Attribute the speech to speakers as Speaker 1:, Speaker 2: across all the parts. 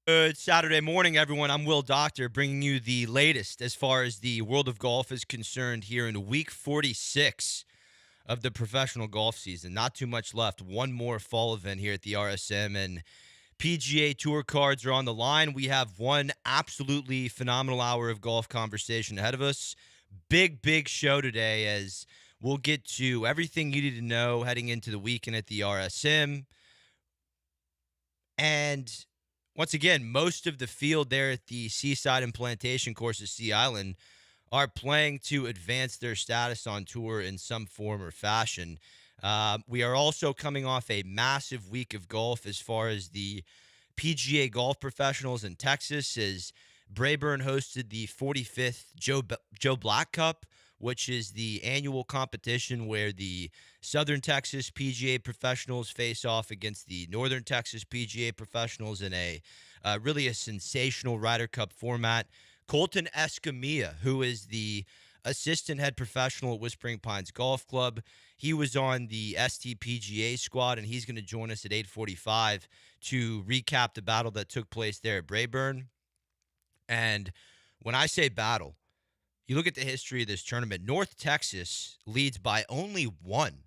Speaker 1: Good Saturday morning, everyone. I'm Will Doctor, bringing you the latest as far as the world of golf is concerned here in week 46 of the professional golf season. Not too much left. One more fall event here at the RSM, and PGA Tour cards are on the line. We have one absolutely phenomenal hour of golf conversation ahead of us. Big show today as we'll get to everything you need to know heading into the weekend at the RSM. And once again, most of the field there at the Seaside and Plantation course of Sea Island are playing to advance their status on tour in some form or fashion. We are also coming off a massive week of golf as far as the PGA golf professionals in Texas, as Brayburn hosted the 45th Joe Black Cup, which is the annual competition where the Southern Texas PGA professionals face off against the Northern Texas PGA professionals in a really a sensational Ryder Cup format. Colton Escamilla, who is the assistant head professional at Whispering Pines Golf Club, he was on the STPGA squad, and he's going to join us at 8:45 to recap the battle that took place there at Brayburn. And when I say battle, you look at the history of this tournament, North Texas leads by only one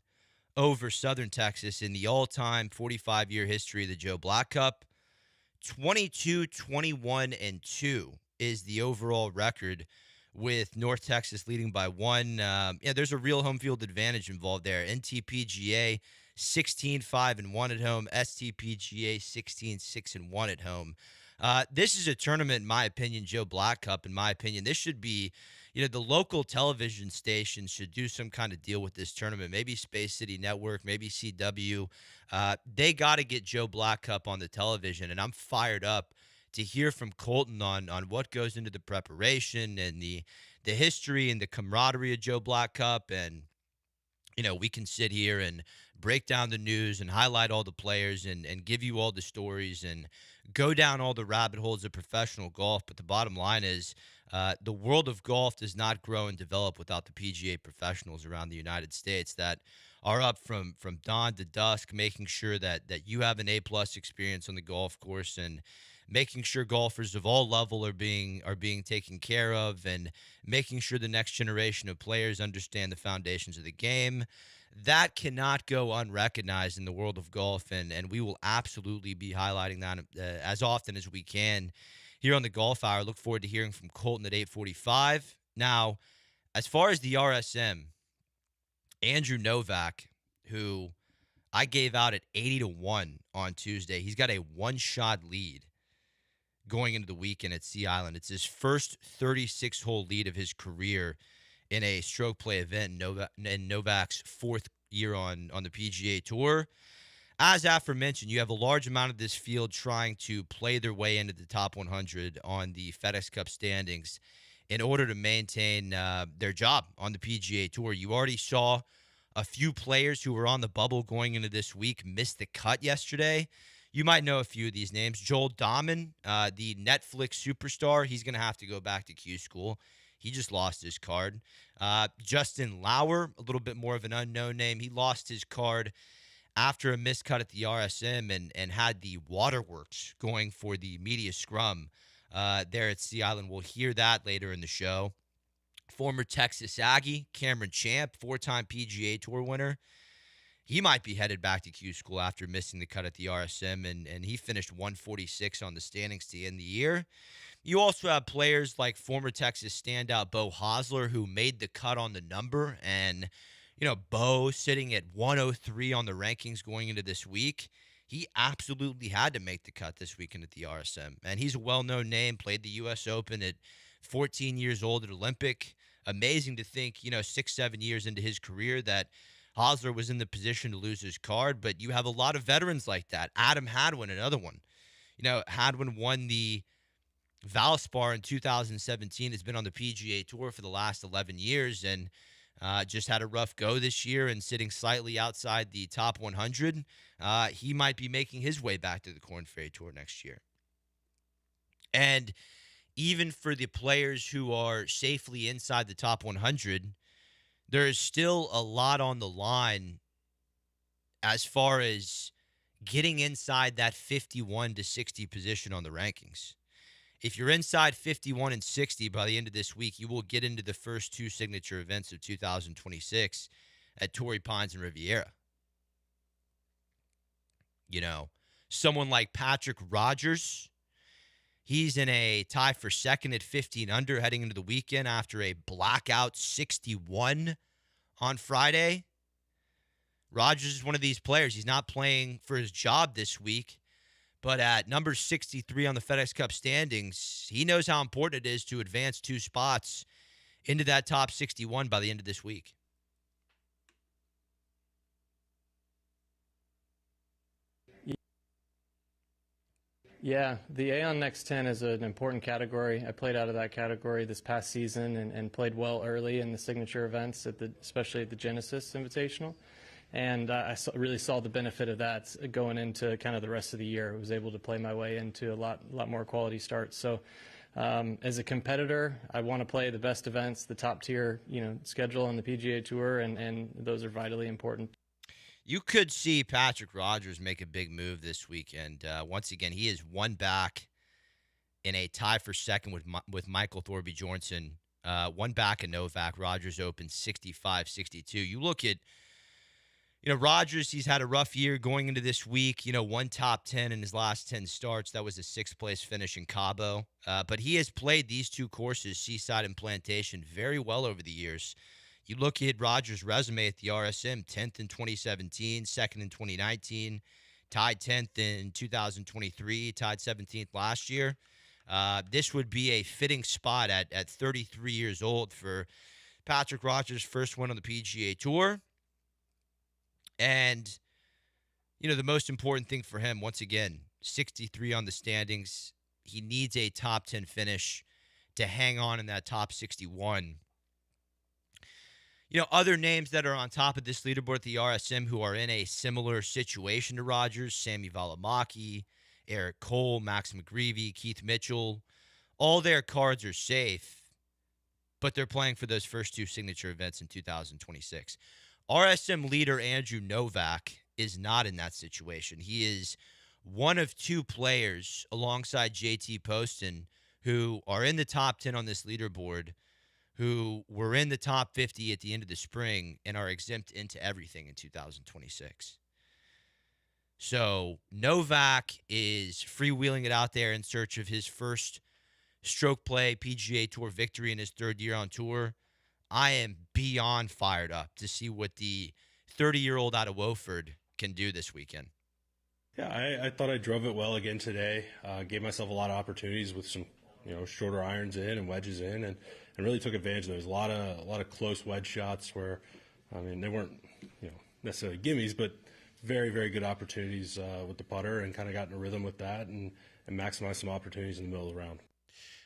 Speaker 1: over Southern Texas in the all-time 45-year history of the Joe Black Cup. 22, 21, and 2 is the overall record, with North Texas leading by one. There's a real home field advantage involved there. NTPGA 16, 5, and 1 at home. STPGA 16, 6, and 1 at home. This is a tournament, in my opinion, Joe Black Cup, in my opinion. This should be, the local television stations should do some kind of deal with this tournament. Maybe Space City Network, maybe CW. They got to get Joe Black Cup on the television, and I'm fired up to hear from Colton on what goes into the preparation and the history and the camaraderie of Joe Black Cup. And we can sit here and break down the news and highlight all the players and give you all the stories and go down all the rabbit holes of professional golf. But the bottom line is the world of golf does not grow and develop without the PGA professionals around the United States that are up from dawn to dusk, making sure that you have an A-plus experience on the golf course and making sure golfers of all level are being taken care of, and making sure the next generation of players understand the foundations of the game. That cannot go unrecognized in the world of golf, and we will absolutely be highlighting that as often as we can here on the Golf Hour. Look forward to hearing from Colton at 8:45. Now, as far as the RSM, Andrew Novak, who I gave out at 80-1 on Tuesday, he's got a one-shot lead going into the weekend at Sea Island. It's his first 36-hole lead of his career in a stroke play event in Novak's fourth year on the PGA Tour. As aforementioned, you have a large amount of this field trying to play their way into the top 100 on the FedEx Cup standings in order to maintain their job on the PGA Tour. You already saw a few players who were on the bubble going into this week miss the cut yesterday. You might know a few of these names. Joel Dahman, the Netflix superstar, he's going to have to go back to Q school. He just lost his card. Justin Lauer, a little bit more of an unknown name. He lost his card after a miscut at the RSM and had the waterworks going for the media scrum there at Sea Island. We'll hear that later in the show. Former Texas Aggie, Cameron Champ, four-time PGA Tour winner. He might be headed back to Q school after missing the cut at the RSM, and he finished 146 on the standings to end the year. You also have players like former Texas standout Bo Hosler, who made the cut on the number, and Bo sitting at 103 on the rankings going into this week. He absolutely had to make the cut this weekend at the RSM, and he's a well-known name. Played the U.S. Open at 14 years old at Olympic. Amazing to think, 6-7 years into his career that Hosler was in the position to lose his card, but you have a lot of veterans like that. Adam Hadwin, another one. Hadwin won the Valspar in 2017, has been on the PGA Tour for the last 11 years, and just had a rough go this year and sitting slightly outside the top 100. He might be making his way back to the Korn Ferry Tour next year. And even for the players who are safely inside the top 100, there is still a lot on the line as far as getting inside that 51 to 60 position on the rankings. If you're inside 51 and 60 by the end of this week, you will get into the first two signature events of 2026 at Torrey Pines and Riviera. You know, someone like Patrick Rodgers, he's in a tie for second at 15 under heading into the weekend after a blackout 61 on Friday. Rodgers is one of these players. He's not playing for his job this week, but at number 63 on the FedEx Cup standings, he knows how important it is to advance 2 spots into that top 61 by the end of this week.
Speaker 2: Yeah, the Aon Next 10 is an important category. I played out of that category this past season and played well early in the signature events, especially at the Genesis Invitational. And really saw the benefit of that going into kind of the rest of the year. I was able to play my way into a lot more quality starts. So as a competitor, I want to play the best events, the top tier schedule on the PGA Tour, and those are vitally important.
Speaker 1: You could see Patrick Rodgers make a big move this weekend. Once again, he is one back in a tie for second with Michael Thorby Jorgensen. One back in Novak. Rodgers opened 65-62. You look at, Rodgers, he's had a rough year going into this week. One top 10 in his last 10 starts. That was a 6th place finish in Cabo. But he has played these 2 courses, Seaside and Plantation, very well over the years. You look at Rodgers' resume at the RSM, 10th in 2017, 2nd in 2019, tied 10th in 2023, tied 17th last year. This would be a fitting spot at 33 years old for Patrick Rodgers' first win on the PGA Tour. And, the most important thing for him, once again, 63 on the standings. He needs a top 10 finish to hang on in that top 61. Other names that are on top of this leaderboard at the RSM who are in a similar situation to Rodgers, Sammy Valimaki, Eric Cole, Max McGreevy, Keith Mitchell, all their cards are safe, but they're playing for those first 2 signature events in 2026. RSM leader Andrew Novak is not in that situation. He is one of 2 players alongside JT Poston who are in the top 10 on this leaderboard, who were in the top 50 at the end of the spring and are exempt into everything in 2026. So Novak is freewheeling it out there in search of his first stroke play PGA Tour victory in his 3rd year on tour. I am beyond fired up to see what the 30-year-old out of Wofford can do this weekend.
Speaker 3: Yeah, I thought I drove it well again today. Gave myself a lot of opportunities with some shorter irons in and wedges in, and really took advantage of those. A lot of close wedge shots where, they weren't necessarily gimmies, but very, very good opportunities with the putter, and kind of got in a rhythm with that and maximized some opportunities in the middle of the round.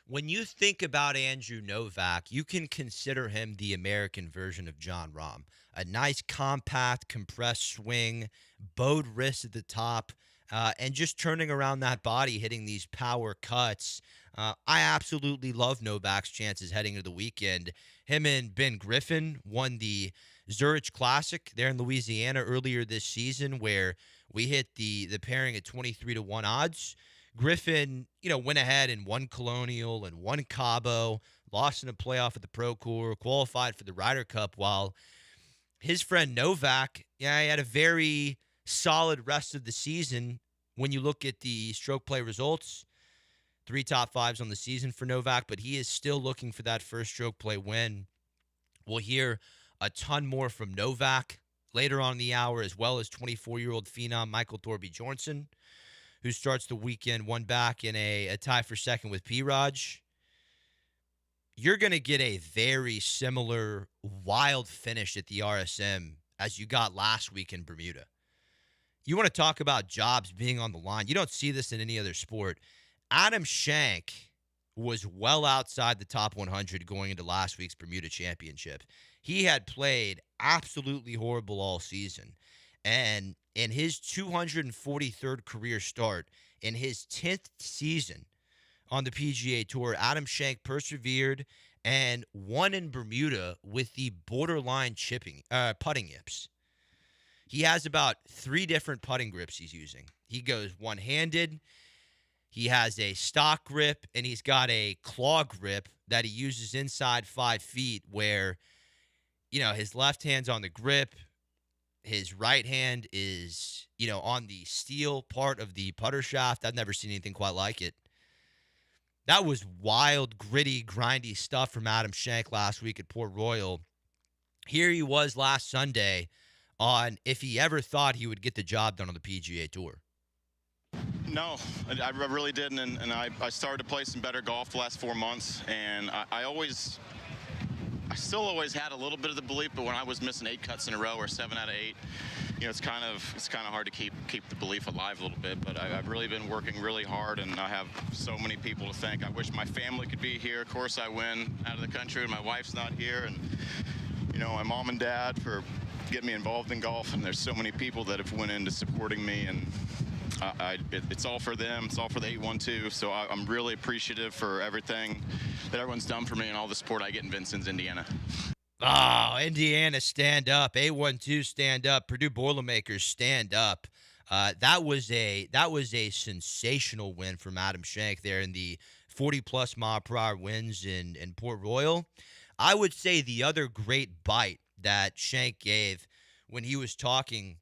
Speaker 1: When you think about Andrew Novak, you can consider him the American version of Jon Rahm. A nice, compact, compressed swing, bowed wrist at the top, and just turning around that body, hitting these power cuts. I absolutely love Novak's chances heading into the weekend. Him and Ben Griffin won the Zurich Classic there in Louisiana earlier this season, where we hit the pairing at 23-1 odds. Griffin, went ahead and won Colonial and won Cabo, lost in a playoff at the Pro Tour, qualified for the Ryder Cup, while his friend Novak, he had a very solid rest of the season. When you look at the stroke play results, 3 top 5s on the season for Novak, but he is still looking for that first stroke play win. We'll hear a ton more from Novak later on in the hour, as well as 24-year-old phenom Michael Thorby Jorgensen, who starts the weekend one back in a tie for second with P-Raj. You're going to get a very similar wild finish at the RSM as you got last week in Bermuda. You want to talk about jobs being on the line. You don't see this in any other sport. Adam Schenk was well outside the top 100 going into last week's Bermuda Championship. He had played absolutely horrible all season. And in his 243rd career start, in his 10th season on the PGA Tour, Adam Schenk persevered and won in Bermuda with the borderline putting yips. He has about 3 different putting grips he's using. He goes one-handed, he has a stock grip, and he's got a claw grip that he uses inside 5 feet where, his left hand's on the grip, his right hand is, on the steel part of the putter shaft. I've never seen anything quite like it. That was wild, gritty, grindy stuff from Adam Schenk last week at Port Royal. Here he was last Sunday on if he ever thought he would get the job done on the PGA Tour.
Speaker 4: No, I really didn't, and I started to play some better golf the last 4 months, and I still always had a little bit of the belief, but when I was missing 8 cuts in a row or 7 out of 8, it's kind of hard to keep the belief alive a little bit. But I've really been working really hard, and I have so many people to thank. I wish my family could be here. Of course, I win out of the country, and my wife's not here, and my mom and dad for getting me involved in golf, and there's so many people that have went into supporting me, and it's all for them. It's all for the 812. So I'm really appreciative for everything that everyone's done for me and all the support I get in Vincennes, Indiana.
Speaker 1: Oh, Indiana, stand up. 812, stand up. Purdue Boilermakers, stand up. That was a sensational win from Adam Schenk there in the 40-plus mile per hour wins in Port Royal. I would say the other great bite that Schenk gave when he was talking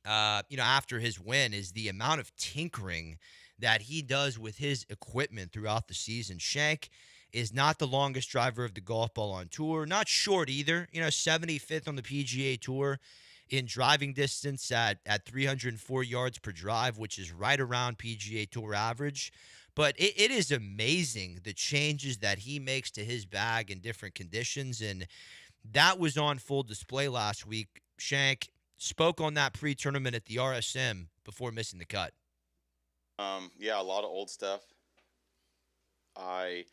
Speaker 1: after his win is the amount of tinkering that he does with his equipment throughout the season. Schenk is not the longest driver of the golf ball on tour, not short either, 75th on the PGA Tour in driving distance at 304 yards per drive, which is right around PGA Tour average. But it is amazing the changes that he makes to his bag in different conditions, and that was on full display last week. Schenk spoke on that pre-tournament at the RSM before missing the cut.
Speaker 4: Yeah, a lot of old stuff. I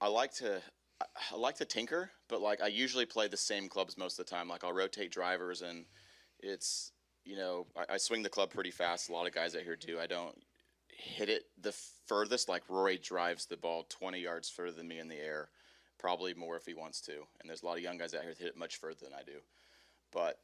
Speaker 4: like to tinker, but I usually play the same clubs most of the time. I'll rotate drivers, and it's I swing the club pretty fast. A lot of guys out here do. I don't hit it the furthest. Rory drives the ball 20 yards further than me in the air, probably more if he wants to. And there's a lot of young guys out here that hit it much further than I do. But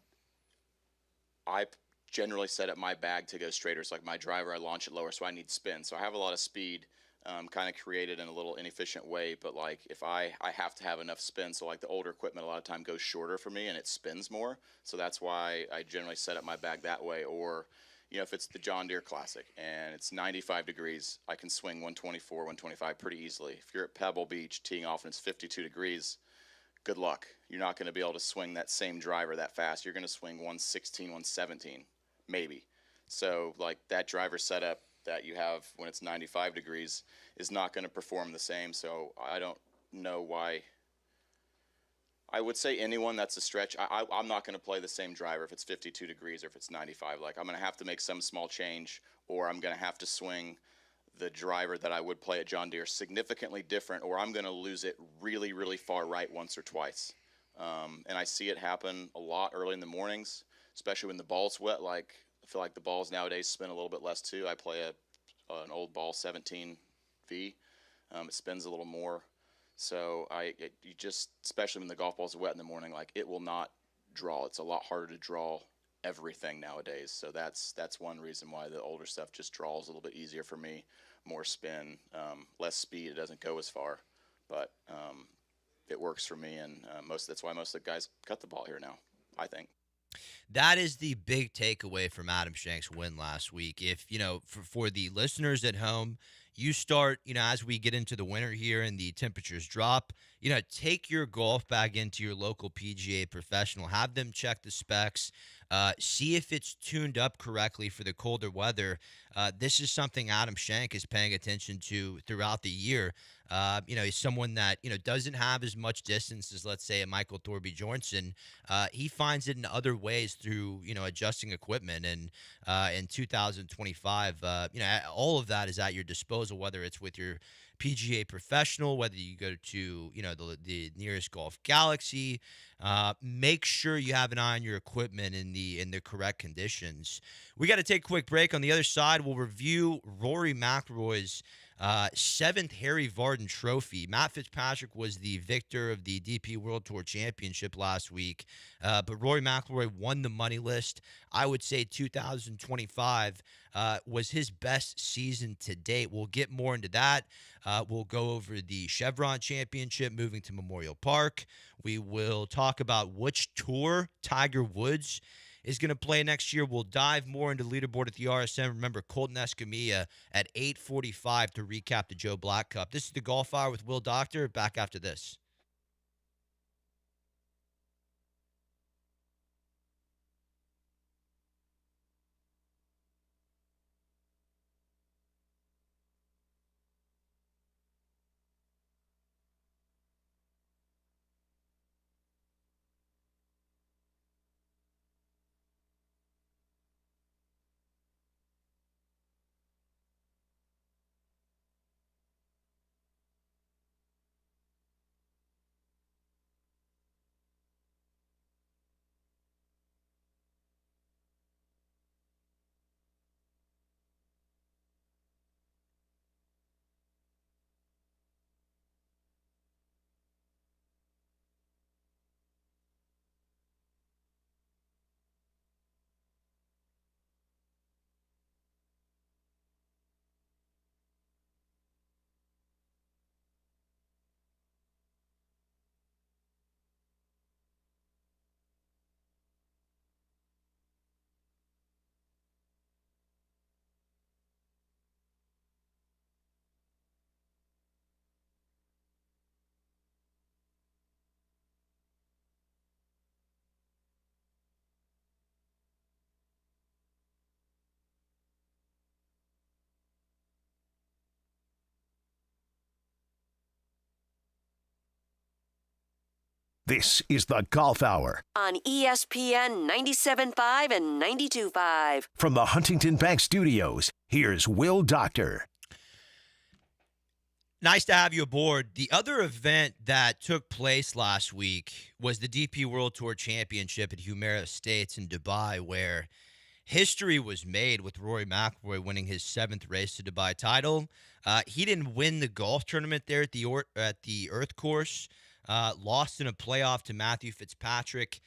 Speaker 4: I generally set up my bag to go straighter. So my driver, I launch it lower, so I need spin. So I have a lot of speed kind of created in a little inefficient way. But if I have to have enough spin. So the older equipment a lot of time goes shorter for me and it spins more. So that's why I generally set up my bag that way. Or, if it's the John Deere Classic and it's 95 degrees, I can swing 124, 125 pretty easily. If you're at Pebble Beach teeing off and it's 52 degrees, good luck. You're not going to be able to swing that same driver that fast. You're going to swing 116, 117, maybe. So that driver setup that you have when it's 95 degrees is not going to perform the same. So I don't know why. I would say anyone that's a stretch. I'm not going to play the same driver if it's 52 degrees or if it's 95. I'm going to have to make some small change, or I'm going to have to swing the driver that I would play at John Deere significantly different, or I'm going to lose it really, really far right once or twice. And I see it happen a lot early in the mornings, especially when the ball's wet. I feel like the balls nowadays spin a little bit less too. I play an old ball 17V. It spins a little more. So you just, especially when the golf balls are wet in the morning, it will not draw. It's a lot harder to draw everything nowadays. So that's one reason why the older stuff just draws a little bit easier for me. More spin, less speed. It doesn't go as far, but it works for me. And that's why most of the guys cut the ball here now, I think.
Speaker 1: That is the big takeaway from Adam Schenk's win last week. If, for the listeners at home, you start, as we get into the winter here and the temperatures drop, take your golf bag into your local PGA professional, have them check the specs, see if it's tuned up correctly for the colder weather. This is something Adam Schenk is paying attention to throughout the year. He's someone that, doesn't have as much distance as, let's say, a Michael Thorby Johnson. He finds it in other ways through, adjusting equipment. And in 2025, all of that is at your disposal, whether it's with your PGA professional, whether you go to, the nearest Golf Galaxy. Make sure you have an eye on your equipment in the correct conditions. We got to take a quick break. On the other side, we'll review Rory McIlroy's Seventh Harry Vardon Trophy. Matt Fitzpatrick was the victor of the DP World Tour Championship last week, but Rory McIlroy won the money list. I would say 2025 was his best season to date. We'll get more into that. We'll go over the Chevron Championship moving to Memorial Park. We will talk about which tour Tiger Woods is going to play next year. We'll dive more into leaderboard at the RSM. Remember, Colton Escamilla at 8:45 to recap the Joe Black Cup. This is the Golf Hour with Will Doctor. Back after this.
Speaker 5: This is the Golf Hour
Speaker 6: on ESPN 97.5 and 92.5.
Speaker 5: From the Huntington Bank Studios, here's Will Doctor.
Speaker 1: Nice to have you aboard. The other event that took place last week was the DP World Tour Championship at Jumeirah Estates in Dubai, where history was made with Rory McIlroy winning his 7th Race to Dubai title. He didn't win the golf tournament there at the Earth Course. Lost in a playoff to Matthew Fitzpatrick.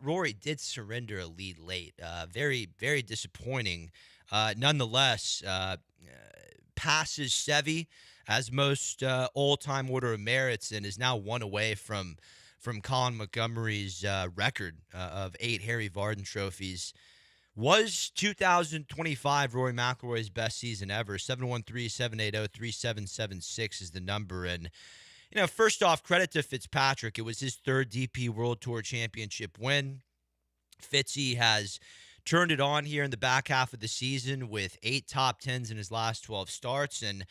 Speaker 1: Rory did surrender a lead late. Very, very disappointing. Nonetheless, passes Seve as most all-time order of merits and is now one away from Colin Montgomery's record of 8 Harry Vardon trophies. Was 2025 Rory McIlroy's best season ever? 713-780-3776 is the number. And first off, credit to Fitzpatrick. It was his 3rd DP World Tour Championship win. Fitzy has turned it on here in the back half of the season with 8 top 10s in his last 12 starts. And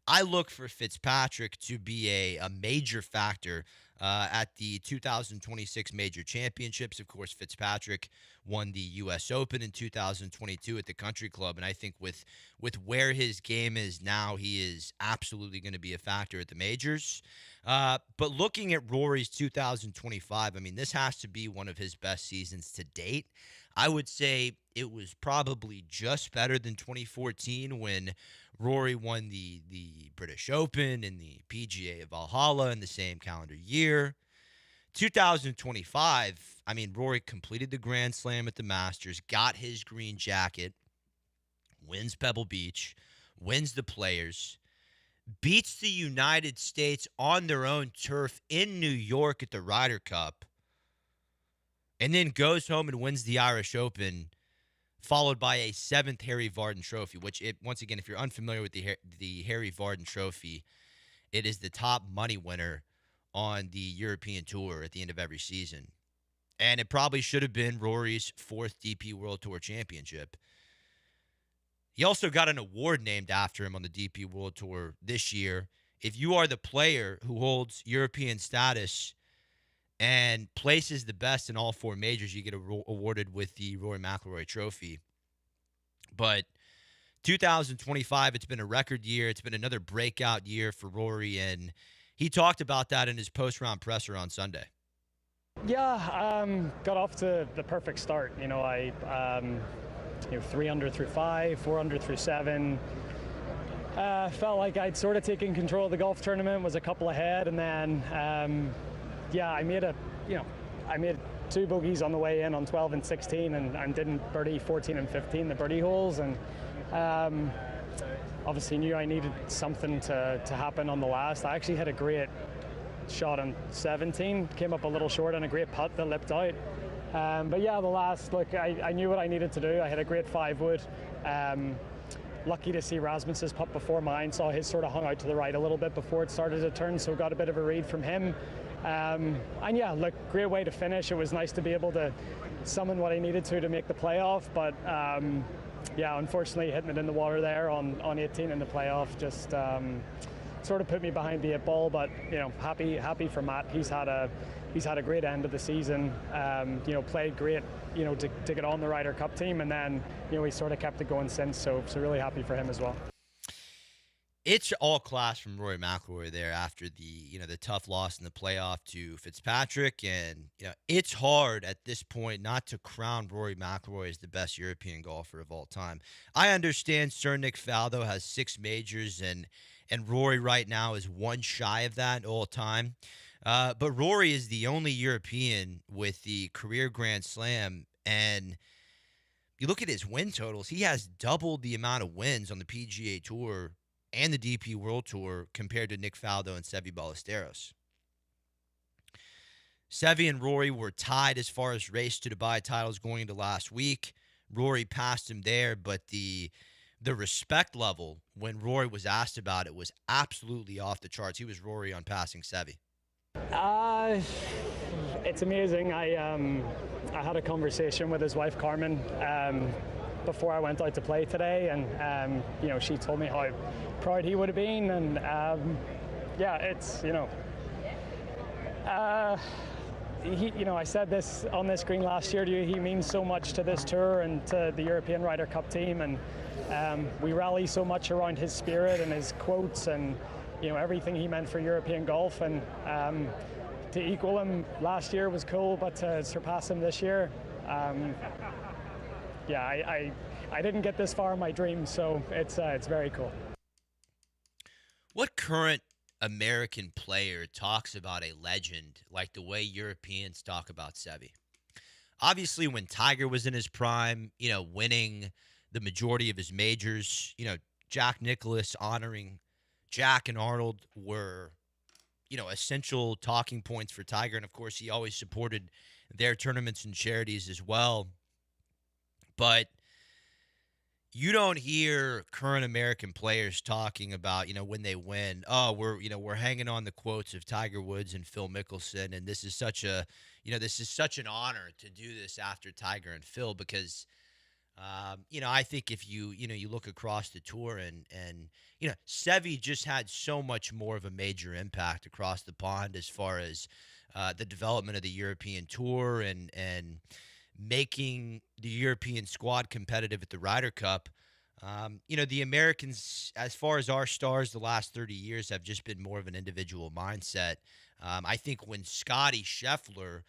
Speaker 1: I look for Fitzpatrick to be a major factor at the 2026 Major Championships. Of course, Fitzpatrick won the U.S. Open in 2022 at the Country Club, and I think with where his game is now, he is absolutely going to be a factor at the majors. But looking at Rory's 2025, I mean, this has to be one of his best seasons to date. I would say it was probably just better than 2014 when Rory won the British Open and the PGA of Valhalla in the same calendar year. 2025, I mean, Rory completed the Grand Slam at the Masters, got his green jacket, wins Pebble Beach, wins the Players, beats the United States on their own turf in New York at the Ryder Cup, and then goes home and wins the Irish Open, followed by a 7th Harry Vardon Trophy, which, once again, if you're unfamiliar with the Harry Vardon Trophy, it is the top money winner on the European Tour at the end of every season. And it probably should have been Rory's 4th DP World Tour Championship. He also got an award named after him on the DP World Tour this year. If you are the player who holds European status and places the best in all 4 majors, you get awarded with the Rory McIlroy Trophy. But 2025, it's been a record year. It's been another breakout year for Rory, and he talked about that in his post-round presser on Sunday.
Speaker 7: Yeah, got off to the perfect start. I 3 under through 5, 4 under through 7. Felt like I'd sort of taken control of the golf tournament, was a couple ahead, and then I made 2 bogeys on the way in on 12 and 16, and didn't birdie 14 and 15, the birdie holes, and obviously knew I needed something to happen on the last. I actually had a great shot on 17, came up a little short on a great putt that lipped out. But yeah, the last, look, I knew what I needed to do. I had a great 5-wood. Lucky to see Rasmus's putt before mine, saw his sort of hung out to the right a little bit before it started to turn, so got a bit of a read from him. And yeah, look, great way to finish. It was nice to be able to summon what I needed to make the playoff, but yeah, unfortunately hitting it in the water there on 18 in the playoff just sort of put me behind the 8 ball. But you know, happy for Matt. He's had a great end of the season. You know, played great, you know, to get on the Ryder Cup team, and then you know he sort of kept it going since. So really happy for him as well.
Speaker 1: It's all class from Rory McIlroy there after the tough loss in the playoff to Fitzpatrick, and it's hard at this point not to crown Rory McIlroy as the best European golfer of all time. I understand Sir Nick Faldo has 6 majors, and Rory right now is 1 shy of that all time. But Rory is the only European with the career Grand Slam, and you look at his win totals, he has doubled the amount of wins on the PGA Tour and the DP World Tour compared to Nick Faldo and Seve Ballesteros. Seve and Rory were tied as far as race to Dubai titles going into last week. Rory passed him there, but the respect level when Rory was asked about it was absolutely off the charts. He was Rory on passing Seve.
Speaker 7: It's amazing. I had a conversation with his wife Carmen before I went out to play today, and you know, she told me how proud he would have been, and yeah, it's I said this on this screen last year to you. He means so much to this tour and to the European Ryder Cup team, and we rally so much around his spirit and his quotes and everything he meant for European golf, and to equal him last year was cool, but to surpass him this year, I didn't get this far in my dreams, so it's very cool.
Speaker 1: What current American player talks about a legend like the way Europeans talk about Seve? Obviously, when Tiger was in his prime, winning the majority of his majors, Jack Nicklaus honoring Jack and Arnold were, essential talking points for Tiger. And, of course, he always supported their tournaments and charities as well. But you don't hear current American players talking about, when they win, we're hanging on the quotes of Tiger Woods and Phil Mickelson, and this is such an honor to do this after Tiger and Phil, because I think if you look across the tour and Seve just had so much more of a major impact across the pond as far as the development of the European Tour and making the European squad competitive at the Ryder Cup. The Americans, as far as our stars the last 30 years, have just been more of an individual mindset. I think when Scotty Scheffler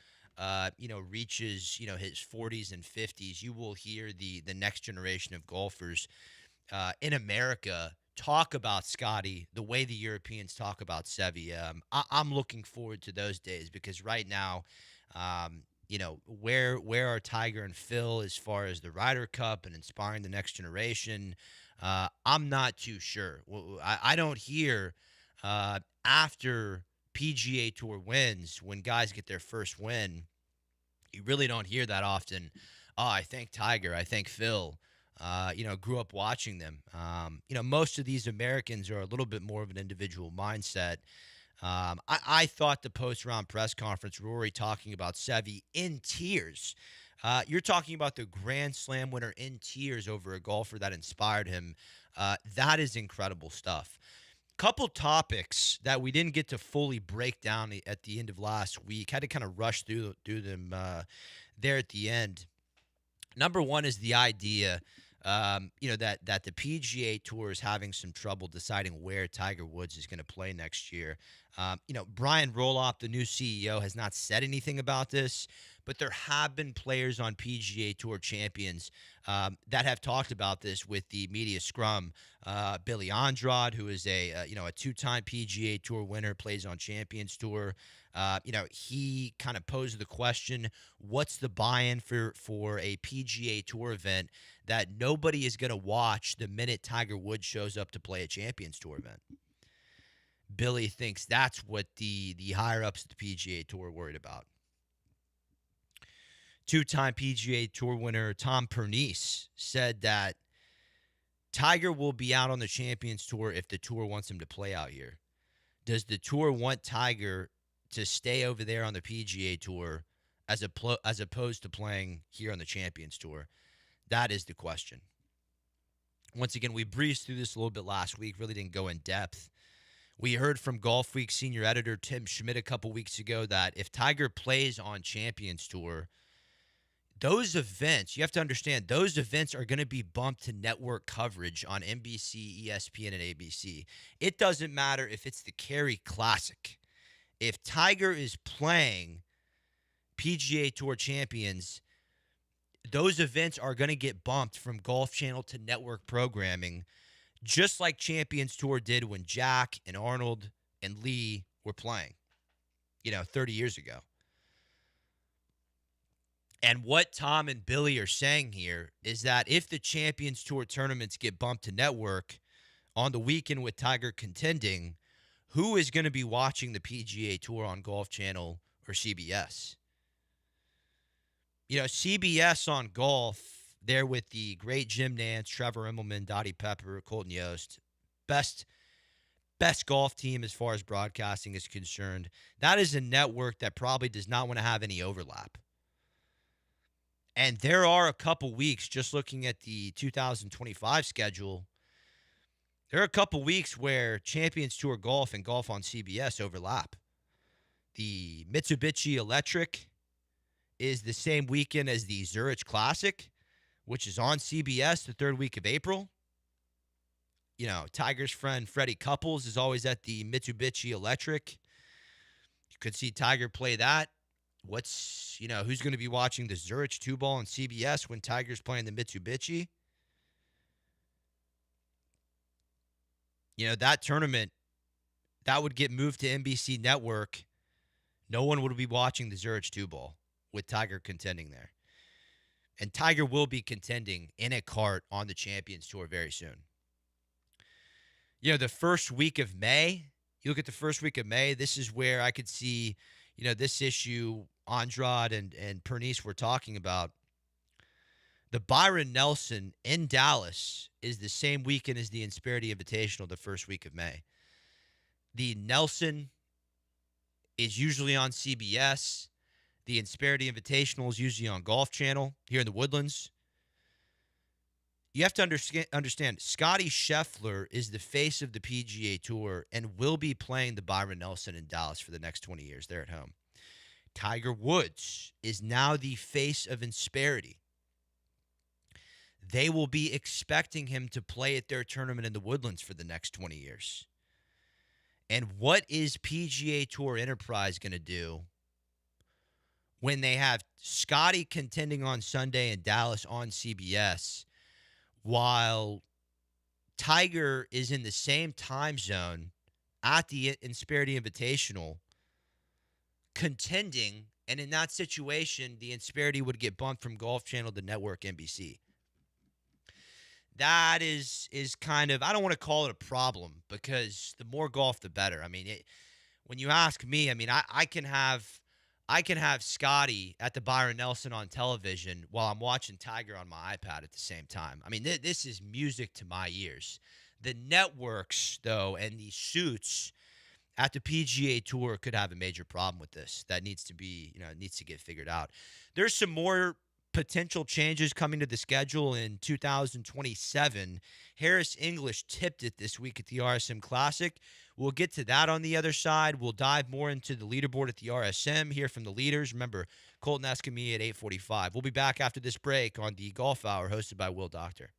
Speaker 1: reaches, his 40s and 50s, you will hear the next generation of golfers in America talk about Scotty the way the Europeans talk about Seve. I'm looking forward to those days, because right now, where are Tiger and Phil as far as the Ryder Cup and inspiring the next generation? I'm not too sure. I don't hear after PGA Tour wins, when guys get their first win, you really don't hear that often. Oh, I thank Tiger, I thank Phil. Grew up watching them. Most of these Americans are a little bit more of an individual mindset. I thought the post-round press conference, Rory talking about Seve in tears. You're talking about the Grand Slam winner in tears over a golfer that inspired him. That is incredible stuff. Couple topics that we didn't get to fully break down at the end of last week. Had to kind of rush through them there at the end. Number one is the idea, that the PGA Tour is having some trouble deciding where Tiger Woods is going to play next year. Brian Roloff, the new CEO, has not said anything about this, but there have been players on PGA Tour champions that have talked about this with the media scrum. Billy Andrade, who is a two-time PGA Tour winner, plays on Champions Tour. He kind of posed the question, what's the buy-in for a PGA Tour event that nobody is going to watch the minute Tiger Woods shows up to play a Champions Tour event? Billy thinks that's what the higher-ups at the PGA Tour are worried about. Two-time PGA Tour winner Tom Pernice said that Tiger will be out on the Champions Tour if the Tour wants him to play out here. Does the Tour want Tiger to stay over there on the PGA Tour as opposed to playing here on the Champions Tour? That is the question. Once again, we breezed through this a little bit last week, really didn't go in depth. We heard from Golf Week senior editor Tim Schmidt a couple weeks ago that if Tiger plays on Champions Tour, those events, you have to understand, those events are going to be bumped to network coverage on NBC, ESPN, and ABC. It doesn't matter if it's the Cary Classic. If Tiger is playing PGA Tour Champions, those events are going to get bumped from Golf Channel to network programming, just like Champions Tour did when Jack and Arnold and Lee were playing, 30 years ago. And what Tom and Billy are saying here is that if the Champions Tour tournaments get bumped to network on the weekend with Tiger contending, who is going to be watching the PGA Tour on Golf Channel or CBS? CBS on golf, there with the great Jim Nantz, Trevor Immelman, Dottie Pepper, Colton Yost, best golf team as far as broadcasting is concerned. That is a network that probably does not want to have any overlap. And there are a couple weeks, just looking at the 2025 schedule, there are a couple weeks where Champions Tour Golf and Golf on CBS overlap. The Mitsubishi Electric is the same weekend as the Zurich Classic, which is on CBS the third week of April. Tiger's friend Freddie Couples is always at the Mitsubishi Electric. You could see Tiger play that. Who's going to be watching the Zurich 2-ball on CBS when Tiger's playing the Mitsubishi? That tournament, that would get moved to NBC Network. No one would be watching the Zurich 2-ball with Tiger contending there. And Tiger will be contending in a cart on the Champions Tour very soon. The first week of May, you look at the first week of May, this is where I could see, this issue Andrade and Pernice were talking about. The Byron Nelson in Dallas is the same weekend as the Insperity Invitational the first week of May. The Nelson is usually on CBS. The Insperity Invitational is usually on Golf Channel here in the Woodlands. You have to understand, Scotty Scheffler is the face of the PGA Tour and will be playing the Byron Nelson in Dallas for the next 20 years. They're at home. Tiger Woods is now the face of Insperity. They will be expecting him to play at their tournament in the Woodlands for the next 20 years. And what is PGA Tour Enterprise going to do when they have Scotty contending on Sunday in Dallas on CBS while Tiger is in the same time zone at the Insperity Invitational contending, and in that situation, the Insperity would get bumped from Golf Channel to Network NBC. That is kind of, I don't want to call it a problem because the more golf, the better. I mean, when you ask me, I can have Scotty at the Byron Nelson on television while I'm watching Tiger on my iPad at the same time. This is music to my ears. The networks, though, and the suits at the PGA Tour could have a major problem with this. That needs to be, needs to get figured out. There's some more potential changes coming to the schedule in 2027. Harris English tipped it this week at the RSM Classic. We'll get to that on the other side. We'll dive more into the leaderboard at the RSM, hear from the leaders. Remember, Colton Escamilla at 8:45. We'll be back after this break on the Golf Hour hosted by Will Doctor.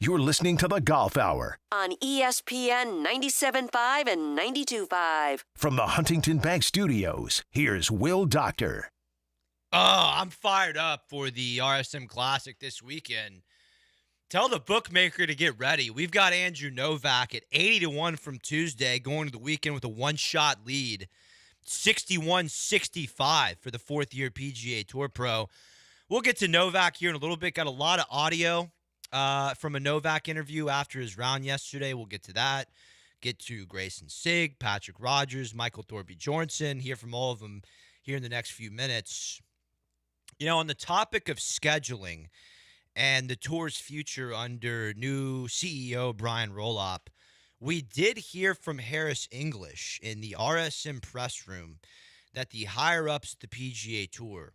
Speaker 5: You're listening to the Golf Hour
Speaker 6: on ESPN 97.5 and 92.5.
Speaker 5: from the Huntington Bank Studios. Here's Will Doctor.
Speaker 1: Oh, I'm fired up for the RSM Classic this weekend. Tell the bookmaker to get ready. We've got Andrew Novak at 80-1 from Tuesday, going to the weekend with a one-shot lead. 61-65 for the fourth-year PGA Tour Pro. We'll get to Novak here in a little bit. Got a lot of audio from a Novak interview after his round yesterday. We'll get to that. Get to Grayson Sigg, Patrick Rogers, Michael Thorpe Bjornsson. Hear from all of them here in the next few minutes. You know, on the topic of scheduling and the tour's future under new CEO Brian Rolop, we did hear from Harris English in the RSM press room that the higher-ups at the PGA Tour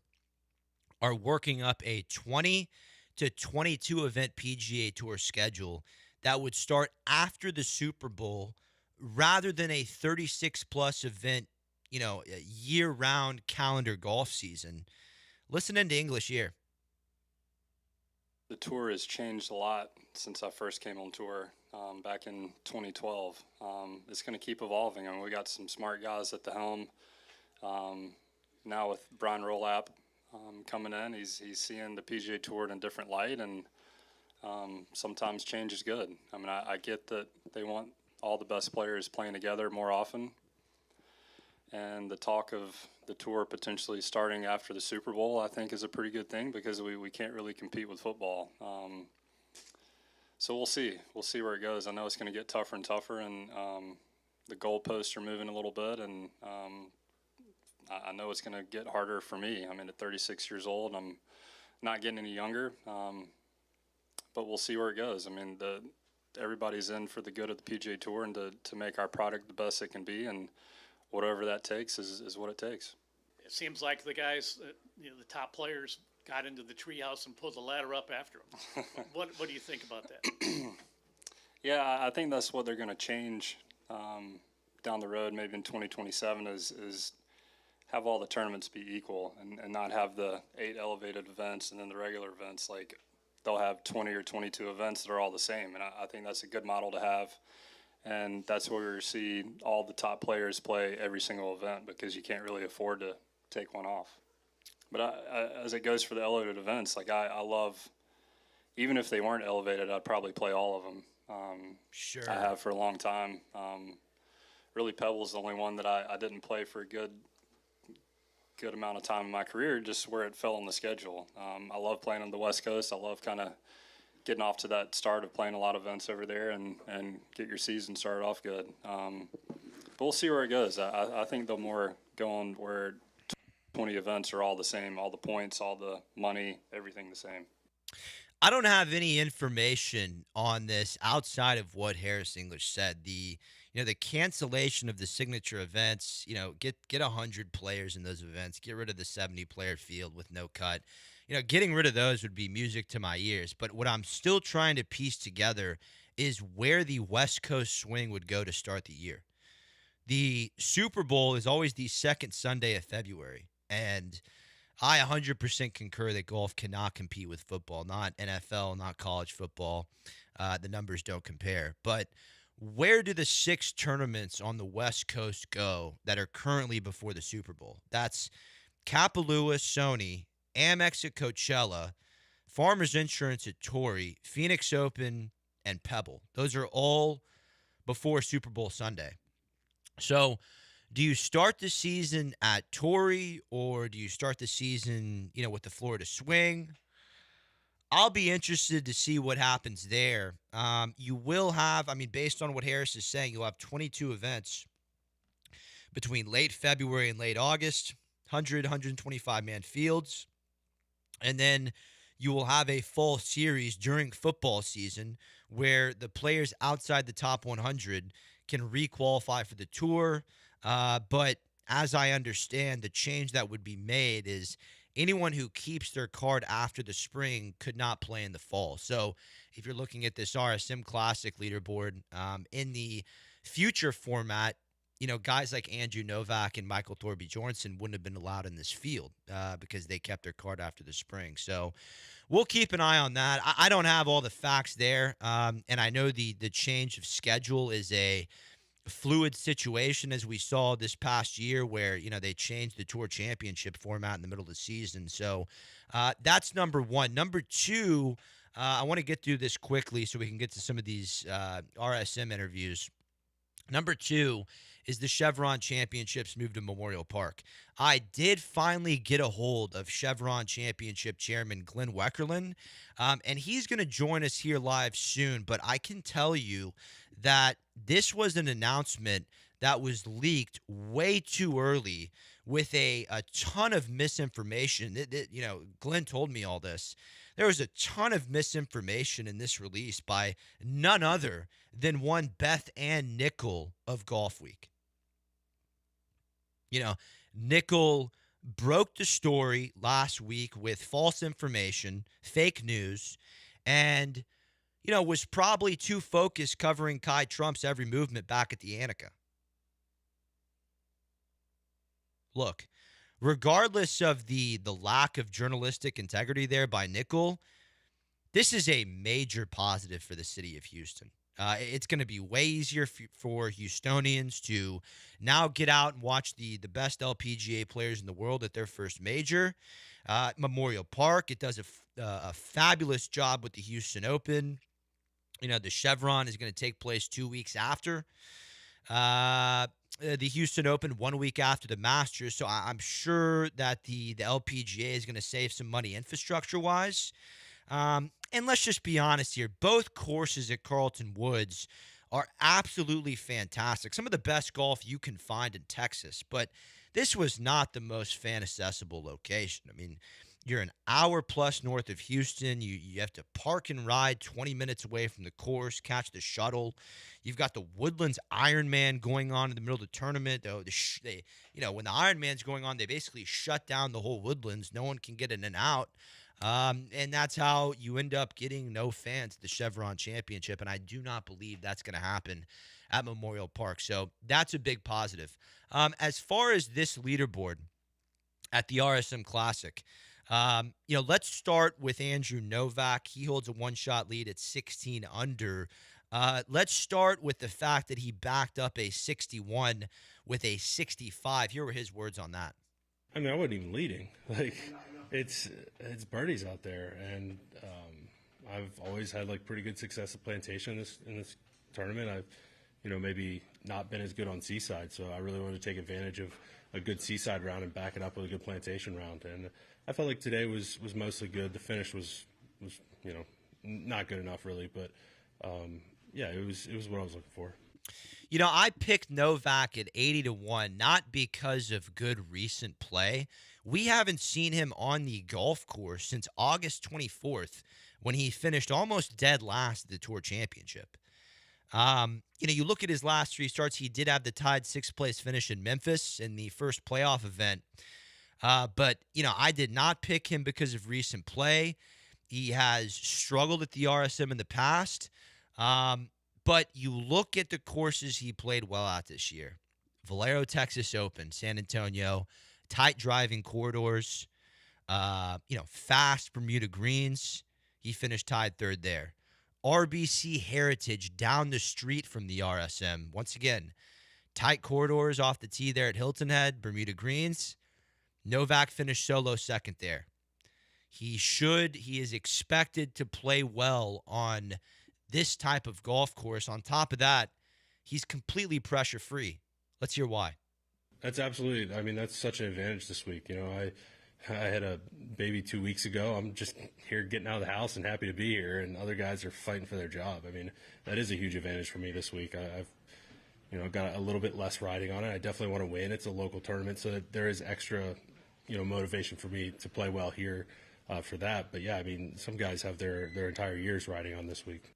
Speaker 1: are working up a 20 to 22 event PGA Tour schedule that would start after the Super Bowl rather than a 36-plus event, you know, year-round calendar golf season. Listen into English here.
Speaker 8: The tour has changed a lot since I first came on tour back in 2012. It's going to keep evolving. I mean, we got some smart guys at the helm. Now with Brian Rolap coming in, he's seeing the PGA Tour in a different light, and sometimes change is good. I mean, I get that they want all the best players playing together more often, and the talk of the tour potentially starting after the Super Bowl, I think, is a pretty good thing because we can't really compete with football. So we'll see. We'll see where it goes. I know it's going to get tougher and tougher, and the goalposts are moving a little bit, and I know it's going to get harder for me. I mean, at 36 years old, I'm not getting any younger, but we'll see where it goes. I mean, everybody's in for the good of the PGA Tour and to make our product the best it can be, and whatever that takes is what it takes.
Speaker 9: It seems like the guys, the top players, got into the treehouse and pulled the ladder up after them. What do you think about that?
Speaker 8: Yeah, I think that's what they're going to change down the road, maybe in 2027, is have all the tournaments be equal and not have the 8 elevated events and then the regular events. Like, they'll have 20 or 22 events that are all the same, and I think that's a good model to have. And that's where we see all the top players play every single event because you can't really afford to take one off. But as it goes for the elevated events, like I love, even if they weren't elevated, I'd probably play all of them.
Speaker 1: Sure.
Speaker 8: I have for a long time. Really, Pebble's the only one that I didn't play for a good amount of time in my career, just where it fell on the schedule. I love playing on the West Coast. I love kind of getting off to that start of playing a lot of events over there and get your season started off good. But we'll see where it goes. I think they'll more go on where 20 events are all the same, all the points, all the money, everything the same.
Speaker 1: I don't have any information on this outside of what Harris English said. The cancellation of the signature events, get 100 players in those events, get rid of the 70-player field with no cut. Getting rid of those would be music to my ears. But what I'm still trying to piece together is where the West Coast swing would go to start the year. The Super Bowl is always the second Sunday of February. And I 100% concur that golf cannot compete with football, not NFL, not college football. The numbers don't compare. But where do the 6 tournaments on the West Coast go that are currently before the Super Bowl? That's Kapalua, Sony, Amex at Coachella, Farmers Insurance at Torrey, Phoenix Open, and Pebble. Those are all before Super Bowl Sunday. So do you start the season at Torrey or do you start the season, with the Florida Swing? I'll be interested to see what happens there. You will have, based on what Harris is saying, you'll have 22 events between late February and late August, 125-man fields. And then you will have a fall series during football season where the players outside the top 100 can re-qualify for the tour. But as I understand, the change that would be made is anyone who keeps their card after the spring could not play in the fall. So if you're looking at this RSM Classic leaderboard, in the future format, guys like Andrew Novak and Michael Thorby Jorgensen wouldn't have been allowed in this field because they kept their card after the spring. So we'll keep an eye on that. I don't have all the facts there, and I know the change of schedule is a fluid situation, as we saw this past year where, they changed the Tour Championship format in the middle of the season. So that's number one. Number two, I want to get through this quickly so we can get to some of these RSM interviews. Number two is the Chevron Championships move to Memorial Park. I did finally get a hold of Chevron Championship Chairman Glenn Weckerlin, and he's going to join us here live soon. But I can tell you that this was an announcement that was leaked way too early with a ton of misinformation. Glenn told me all this. There was a ton of misinformation in this release by none other than one Beth Ann Nickel of Golf Week. Nickel broke the story last week with false information, fake news, and, was probably too focused covering Kai Trump's every movement back at the Annika. Look, regardless of the lack of journalistic integrity there by Nickel, this is a major positive for the city of Houston. It's going to be way easier for Houstonians to now get out and watch the best LPGA players in the world at their first major. Memorial Park, it does a fabulous job with the Houston Open. The Chevron is going to take place 2 weeks after the Houston Open, 1 week after the Masters. So I'm sure that the LPGA is going to save some money infrastructure-wise. And let's just be honest here. Both courses at Carlton Woods are absolutely fantastic. Some of the best golf you can find in Texas. But this was not the most fan-accessible location. I mean, you're an hour plus north of Houston. You have to park and ride 20 minutes away from the course, catch the shuttle. You've got the Woodlands Ironman going on in the middle of the tournament. When the Ironman's going on, they basically shut down the whole Woodlands. No one can get in and out. And that's how you end up getting no fans at the Chevron Championship. And I do not believe that's going to happen at Memorial Park. So that's a big positive. As far as this leaderboard at the RSM Classic, let's start with Andrew Novak. He holds a one-shot lead at 16 under. Let's start with the fact that he backed up a 61 with a 65. Here were his words on that.
Speaker 3: I mean, I wasn't even leading. It's birdies out there, and I've always had pretty good success at Plantation in this tournament. I've maybe not been as good on Seaside, so I really wanted to take advantage of a good Seaside round and back it up with a good Plantation round. And I felt like today was mostly good. The finish was not good enough really, but it was what I was looking for.
Speaker 1: I picked Novak at 80-1, not because of good recent play. We haven't seen him on the golf course since August 24th when he finished almost dead last at the Tour Championship. You look at his last three starts, he did have the tied sixth-place finish in Memphis in the first playoff event. But I did not pick him because of recent play. He has struggled at the RSM in the past. But you look at the courses he played well at this year. Valero Texas Open, San Antonio, tight driving corridors, fast Bermuda greens. He finished tied third there. RBC Heritage down the street from the RSM. Once again, tight corridors off the tee there at Hilton Head, Bermuda greens. Novak finished solo second there. He is expected to play well on this type of golf course. On top of that, he's completely pressure-free. Let's hear why.
Speaker 3: That's absolutely, that's such an advantage this week. I had a baby 2 weeks ago. I'm just here getting out of the house and happy to be here, and other guys are fighting for their job. That is a huge advantage for me this week. I've got a little bit less riding on it. I definitely want to win. It's a local tournament, so that there is extra, motivation for me to play well here for that. But yeah, some guys have their entire years riding on this week.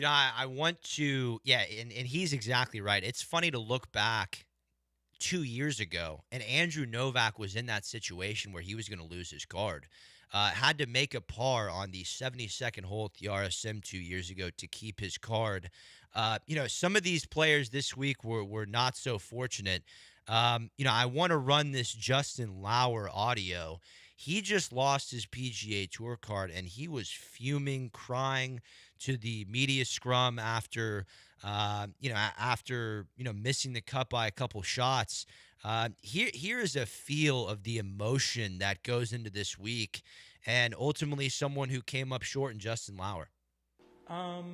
Speaker 1: I want to, and he's exactly right. It's funny to look back 2 years ago, and Andrew Novak was in that situation where he was going to lose his card. Had to make a par on the 72nd hole at the RSM 2 years ago to keep his card. Some of these players this week were not so fortunate. I want to run this Justin Lauer audio. He just lost his PGA Tour card, and he was fuming, crying to the media scrum after missing the cut by a couple shots. Here is a feel of the emotion that goes into this week, and ultimately someone who came up short in Justin Lauer.
Speaker 10: I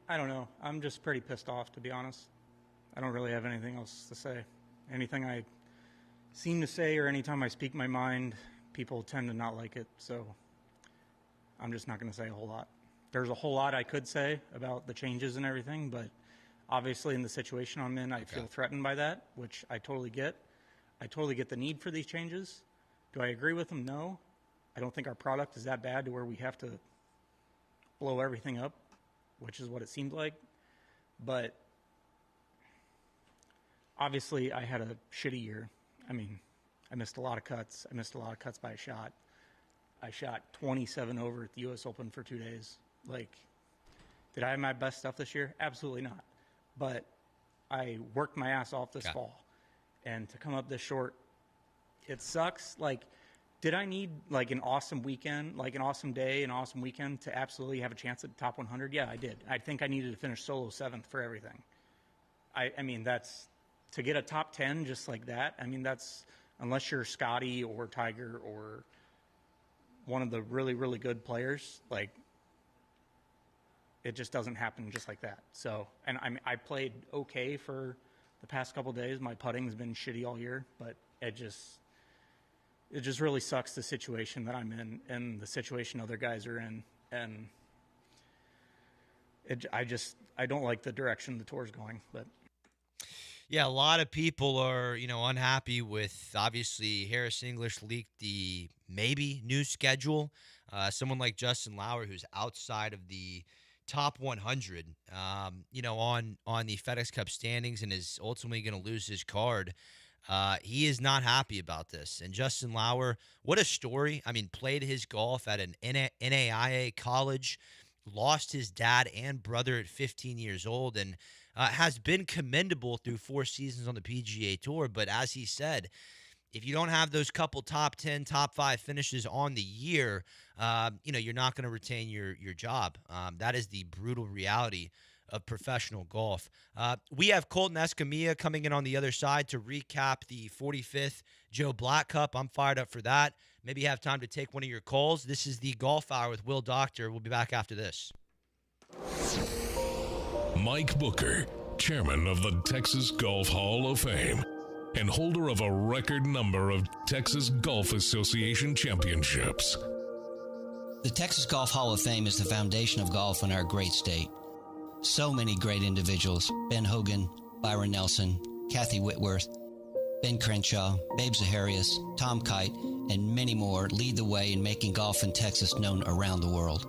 Speaker 10: don't know. I'm just pretty pissed off, to be honest. I don't really have anything else to say. Anything I seem to say or anytime I speak my mind, people tend to not like it, so I'm just not going to say a whole lot. There's a whole lot I could say about the changes and everything, but obviously in the situation I'm in, I feel threatened by that, which I totally get. I totally get the need for these changes. Do I agree with them? No. I don't think our product is that bad to where we have to blow everything up, which is what it seemed like. But obviously I had a shitty year. I mean, I missed a lot of cuts. I missed a lot of cuts by a shot. I shot 27 over at the U.S. Open for 2 days. Did I have my best stuff this year? Absolutely not. But I worked my ass off this fall. And to come up this short, it sucks. Did I need, an awesome weekend, an awesome day, an awesome weekend to absolutely have a chance at the top 100? Yeah, I did. I think I needed to finish solo 7th for everything. I mean, that's to get a top 10 just like that. I mean, that's unless you're Scotty or Tiger or one of the really, really good players, it just doesn't happen just like that. So, and I played okay for the past couple of days. My putting's been shitty all year, but it just really sucks the situation that I'm in and the situation other guys are in. And I don't like the direction the tour's going, but.
Speaker 1: Yeah, a lot of people are, unhappy with, obviously, Harris English leaked the maybe new schedule. Someone like Justin Lauer, who's outside of the top 100, on the FedEx Cup standings and is ultimately going to lose his card. He is not happy about this. And Justin Lauer, what a story. I mean, played his golf at an NAIA college, lost his dad and brother at 15 years old, and has been commendable through 4 seasons on the PGA Tour. But as he said, if you don't have those couple top 10, top 5 finishes on the year, you're not going to retain your job. That is the brutal reality of professional golf. We have Colton Escamilla coming in on the other side to recap the 45th Joe Black Cup. I'm fired up for that. Maybe you have time to take one of your calls. This is the Golf Hour with Will Doctor. We'll be back after this.
Speaker 11: Mike Booker, chairman of the Texas Golf Hall of Fame and holder of a record number of Texas Golf Association championships.
Speaker 12: The Texas Golf Hall of Fame is the foundation of golf in our great state. So many great individuals: Ben Hogan, Byron Nelson, Kathy Whitworth, Ben Crenshaw, Babe Zaharias, Tom Kite, and many more lead the way in making golf in Texas known around the world.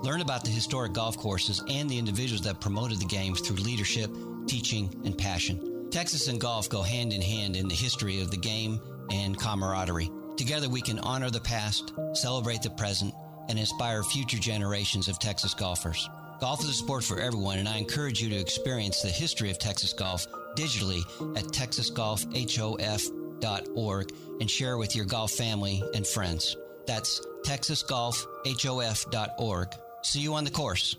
Speaker 12: Learn about the historic golf courses and the individuals that promoted the game through leadership, teaching, and passion. Texas and golf go hand in hand in the history of the game and camaraderie. Together we can honor the past, celebrate the present, and inspire future generations of Texas golfers. Golf is a sport for everyone, and I encourage you to experience the history of Texas golf digitally at texasgolfhof.org and share with your golf family and friends. That's texasgolfhof.org. See you on the course.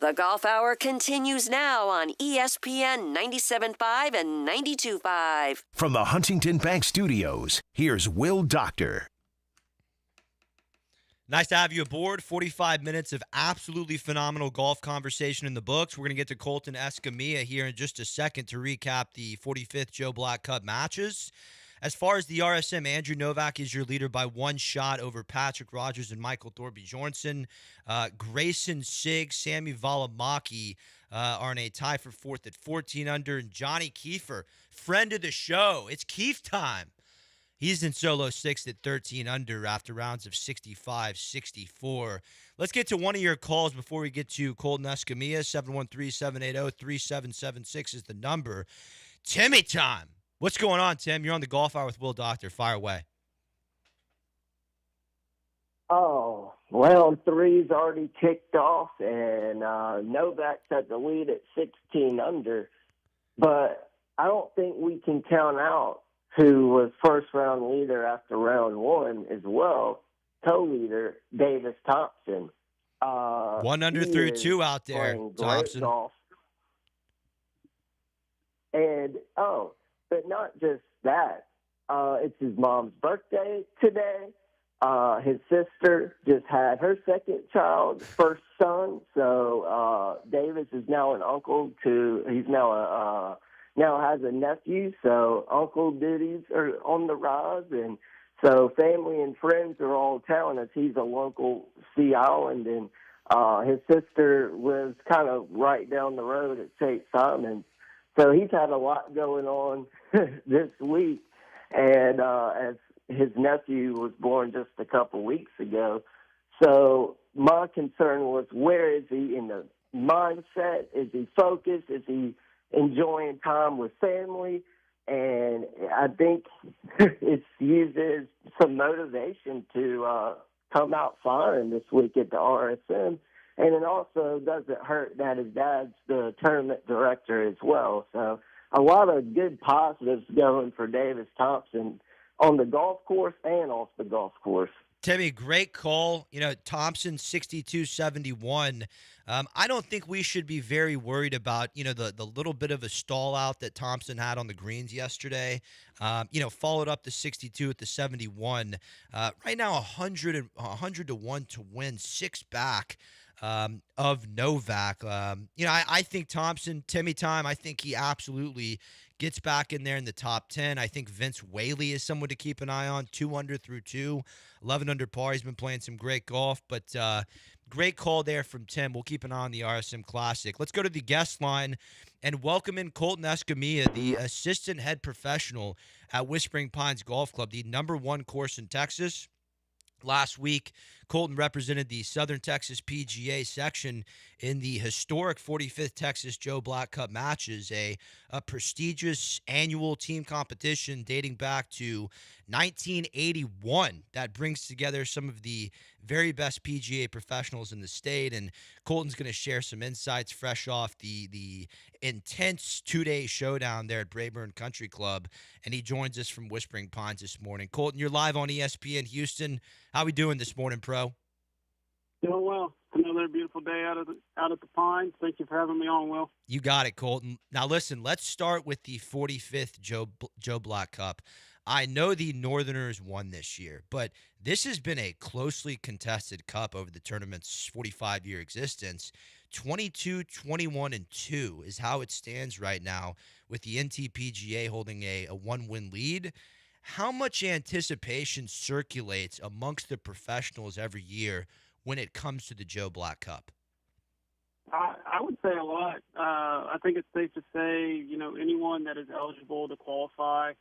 Speaker 6: The Golf Hour continues now on ESPN 97.5 and 92.5.
Speaker 5: From the Huntington Bank Studios, here's Will Doctor.
Speaker 1: Nice to have you aboard. 45 minutes of absolutely phenomenal golf conversation in the books. We're going to get to Colton Escamilla here in just a second to recap the 45th Joe Black Cup matches. As far as the RSM, Andrew Novak is your leader by 1 shot over Patrick Rogers and Michael Thorpe Bjornsson. Grayson Sigg, Sammy Valimaki are in a tie for 4th at 14 under. And Johnny Kiefer, friend of the show. It's Keefe time. He's in solo 6th at 13 under after rounds of 65, 64. Let's get to one of your calls before we get to Colton Escamilla. 713-780-3776 is the number. Timmy time. What's going on, Tim? You're on the Golf Hour with Will Doctor. Fire away.
Speaker 13: Oh, round 3's already kicked off, and Novak's at the lead at 16 under. But I don't think we can count out who was first-round leader after round 1 as well, co-leader Davis Thompson.
Speaker 1: 1 under through 2 out there, Thompson.
Speaker 13: Golf. And, but not just that. It's his mom's birthday today. His sister just had her second child, first son. So Davis is now an uncle to. He's now has a nephew. So uncle duties are on the rise, and so family and friends are all telling us he's a local Sea Island, and his sister lives kind of right down the road at St. Simons. So he's had a lot going on this week, and as his nephew was born just a couple weeks ago. So my concern was, where is he in the mindset? Is he focused? Is he enjoying time with family? And I think it's used as some motivation to come out firing this week at the RSM. And it also doesn't hurt that his dad's the tournament director as well. So a lot of good positives going for Davis Thompson on the golf course and off the golf course.
Speaker 1: Timmy, great call. You know, Thompson 62-71. I don't think we should be very worried about, you know, the little bit of a stall out that Thompson had on the greens yesterday. Followed up the 62 at the 71. Right now, 100 to 1 to win, 6 back of Novak. I think Thompson, Timmy time, I think he absolutely gets back in there in the top 10. I think Vince Whaley is someone to keep an eye on. 2 under through 2, 11 under par. He's been playing some great golf, but great call there from Tim. We'll keep an eye on the RSM Classic. Let's go to the guest line and welcome in Colton Escamilla, the assistant head professional at Whispering Pines Golf Club, the #1 course in Texas. Last week, Colton represented the Southern Texas PGA section in the historic 45th Texas Joe Black Cup matches, a prestigious annual team competition dating back to 1981 that brings together some of the very best PGA professionals in the state. And Colton's going to share some insights fresh off the intense 2-day showdown there at Brayburn Country Club. And he joins us from Whispering Pines this morning. Colton, you're live on ESPN Houston. How we doing this morning, Pro?
Speaker 14: Doing well. Another beautiful day out at the Pines. Thank you for having me on, Will.
Speaker 1: You got it, Colton. Now listen, let's start with the 45th Joe Black Cup. I know the Northerners won this year, but this has been a closely contested cup over the tournament's 45-year existence. 22, 21, and 2 is how it stands right now, with the NTPGA holding a 1-win lead. How much anticipation circulates amongst the professionals every year when it comes to the Joe Black Cup?
Speaker 14: I would say a lot. I think it's safe to say, anyone that is eligible to qualify,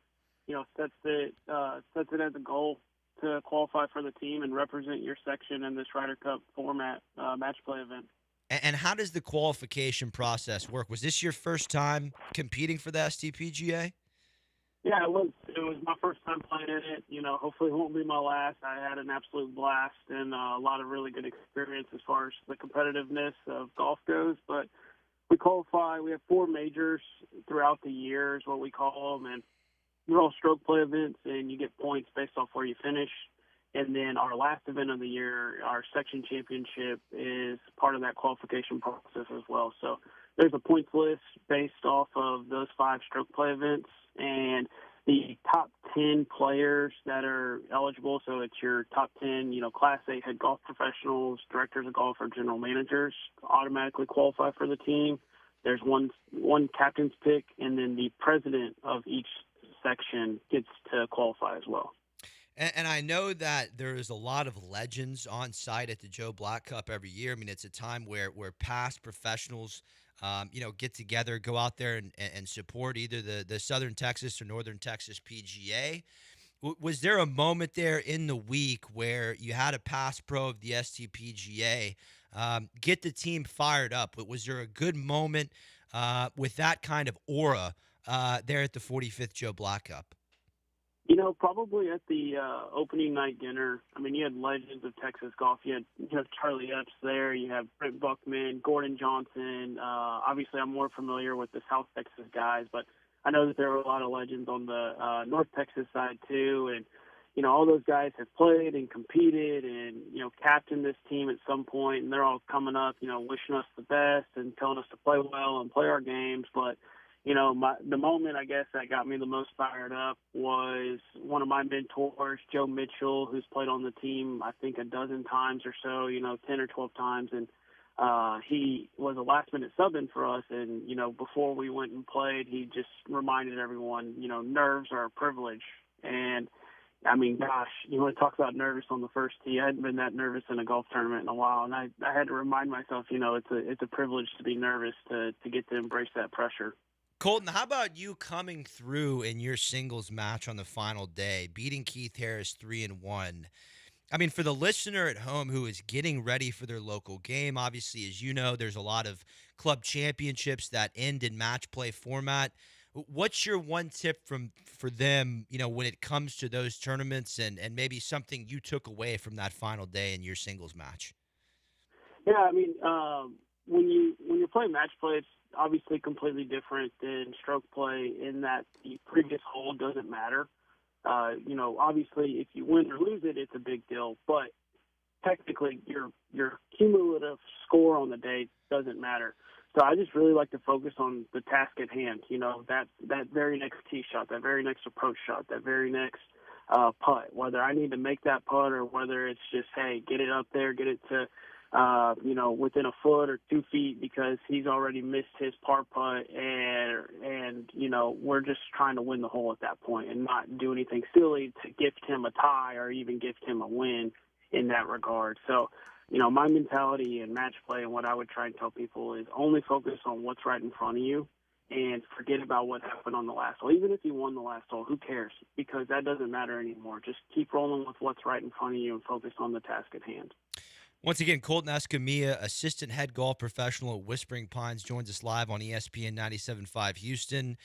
Speaker 14: sets it as a goal to qualify for the team and represent your section in this Ryder Cup format match play event.
Speaker 1: And how does the qualification process work? Was this your first time competing for the STPGA?
Speaker 14: Yeah, it was my first time playing in it. Hopefully it won't be my last. I had an absolute blast and a lot of really good experience as far as the competitiveness of golf goes. But we qualify. We have 4 majors throughout the year is what we call them, and they're all stroke play events, and you get points based off where you finish. And then our last event of the year, our section championship, is part of that qualification process as well. So there's a points list based off of those 5 stroke play events, and the top 10 players that are eligible, so it's your top 10, Class A head golf professionals, directors of golf, or general managers, automatically qualify for the team. There's one captain's pick, and then the president of each section gets to qualify as well.
Speaker 1: And I know that there is a lot of legends on site at the Joe Black Cup every year. I mean, it's a time where past professionals, get together, go out there and support either the Southern Texas or Northern Texas PGA. Was there a moment there in the week where you had a past pro of the STPGA get the team fired up? Was there a good moment with that kind of aura there at the 45th Joe Black Cup?
Speaker 14: Probably at the opening night dinner. I mean, you had legends of Texas golf. You have Charlie Epps there. You have Brent Buckman, Gordon Johnson. Obviously, I'm more familiar with the South Texas guys, but I know that there were a lot of legends on the North Texas side too. And, all those guys have played and competed and, captained this team at some point. And they're all coming up, wishing us the best and telling us to play well and play our games. But the moment, I guess, that got me the most fired up was one of my mentors, Joe Mitchell, who's played on the team, I think, a dozen times or so, 10 or 12 times. And he was a last-minute sub-in for us. And, before we went and played, he just reminded everyone, nerves are a privilege. And, I mean, gosh, you want to talk about nervous on the first tee. I hadn't been that nervous in a golf tournament in a while. And I had to remind myself, it's a privilege to be nervous, to get to embrace that pressure.
Speaker 1: Colton, how about you coming through in your singles match on the final day, beating Keith Harris 3-1? I mean, for the listener at home who is getting ready for their local game, obviously, as you know, there's a lot of club championships that end in match play format. What's your one tip for them, when it comes to those tournaments and maybe something you took away from that final day in your singles match?
Speaker 14: Yeah, I mean, when you're playing match play, it's obviously completely different than stroke play in that the previous hole doesn't matter. Obviously, if you win or lose it, it's a big deal. But technically, your cumulative score on the day doesn't matter. So I just really like to focus on the task at hand. That very next tee shot, that very next approach shot, that very next putt. Whether I need to make that putt or whether it's just, hey, get it up there, get it to within a foot or 2 feet because he's already missed his par putt and we're just trying to win the hole at that point and not do anything silly to gift him a tie or even gift him a win in that regard. So, my mentality in match play and what I would try and tell people is only focus on what's right in front of you and forget about what happened on the last hole. Even if you won the last hole, who cares? Because that doesn't matter anymore. Just keep rolling with what's right in front of you and focus on the task at hand.
Speaker 1: Once again, Colton Escamilla, assistant head golf professional at Whispering Pines, joins us live on ESPN 97.5 Houston.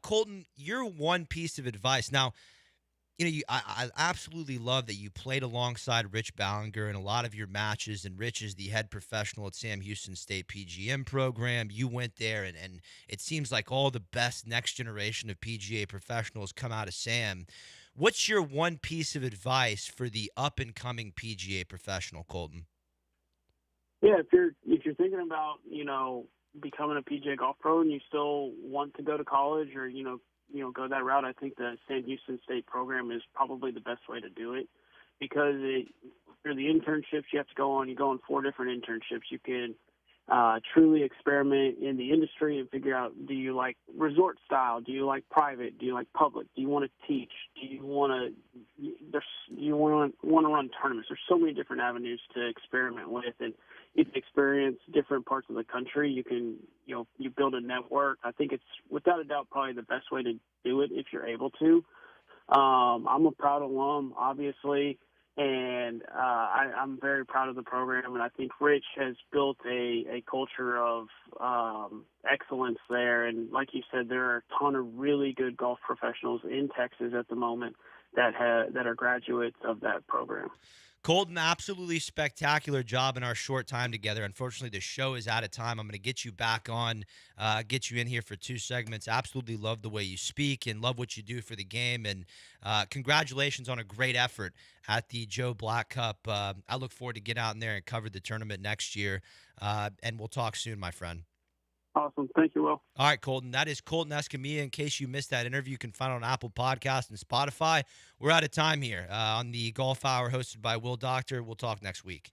Speaker 1: Colton, your one piece of advice. Now, I absolutely love that you played alongside Rich Ballinger in a lot of your matches, and Rich is the head professional at Sam Houston State PGM program. You went there, and it seems like all the best next generation of PGA professionals come out of Sam. What's your one piece of advice for the up-and-coming PGA professional, Colton?
Speaker 14: Yeah, if you're thinking about, becoming a PGA golf pro and you still want to go to college or, go that route, I think the Sam Houston State program is probably the best way to do it because for the internships you have to go on, you go on 4 different internships. You can truly experiment in the industry and figure out, do you like resort style? Do you like private? Do you like public? Do you want to teach? Do you want to run tournaments? There's so many different avenues to experiment with, and you can experience different parts of the country. You can, you build a network. I think it's without a doubt probably the best way to do it if you're able to. I'm a proud alum, obviously. And I'm very proud of the program, and I think Rich has built a culture of excellence there. And like you said, there are a ton of really good golf professionals in Texas at the moment that are graduates of that program.
Speaker 1: Colton, absolutely spectacular job in our short time together. Unfortunately, the show is out of time. I'm going to get you back on, get you in here for 2 segments. Absolutely love the way you speak and love what you do for the game. And congratulations on a great effort at the Joe Black Cup. I look forward to get out in there and cover the tournament next year. And we'll talk soon, my friend.
Speaker 14: Awesome. Thank you, Will.
Speaker 1: All right, Colton. That is Colton Escamilla. In case you missed that interview, you can find it on Apple Podcasts and Spotify. We're out of time here on the Golf Hour hosted by Will Doctor. We'll talk next week.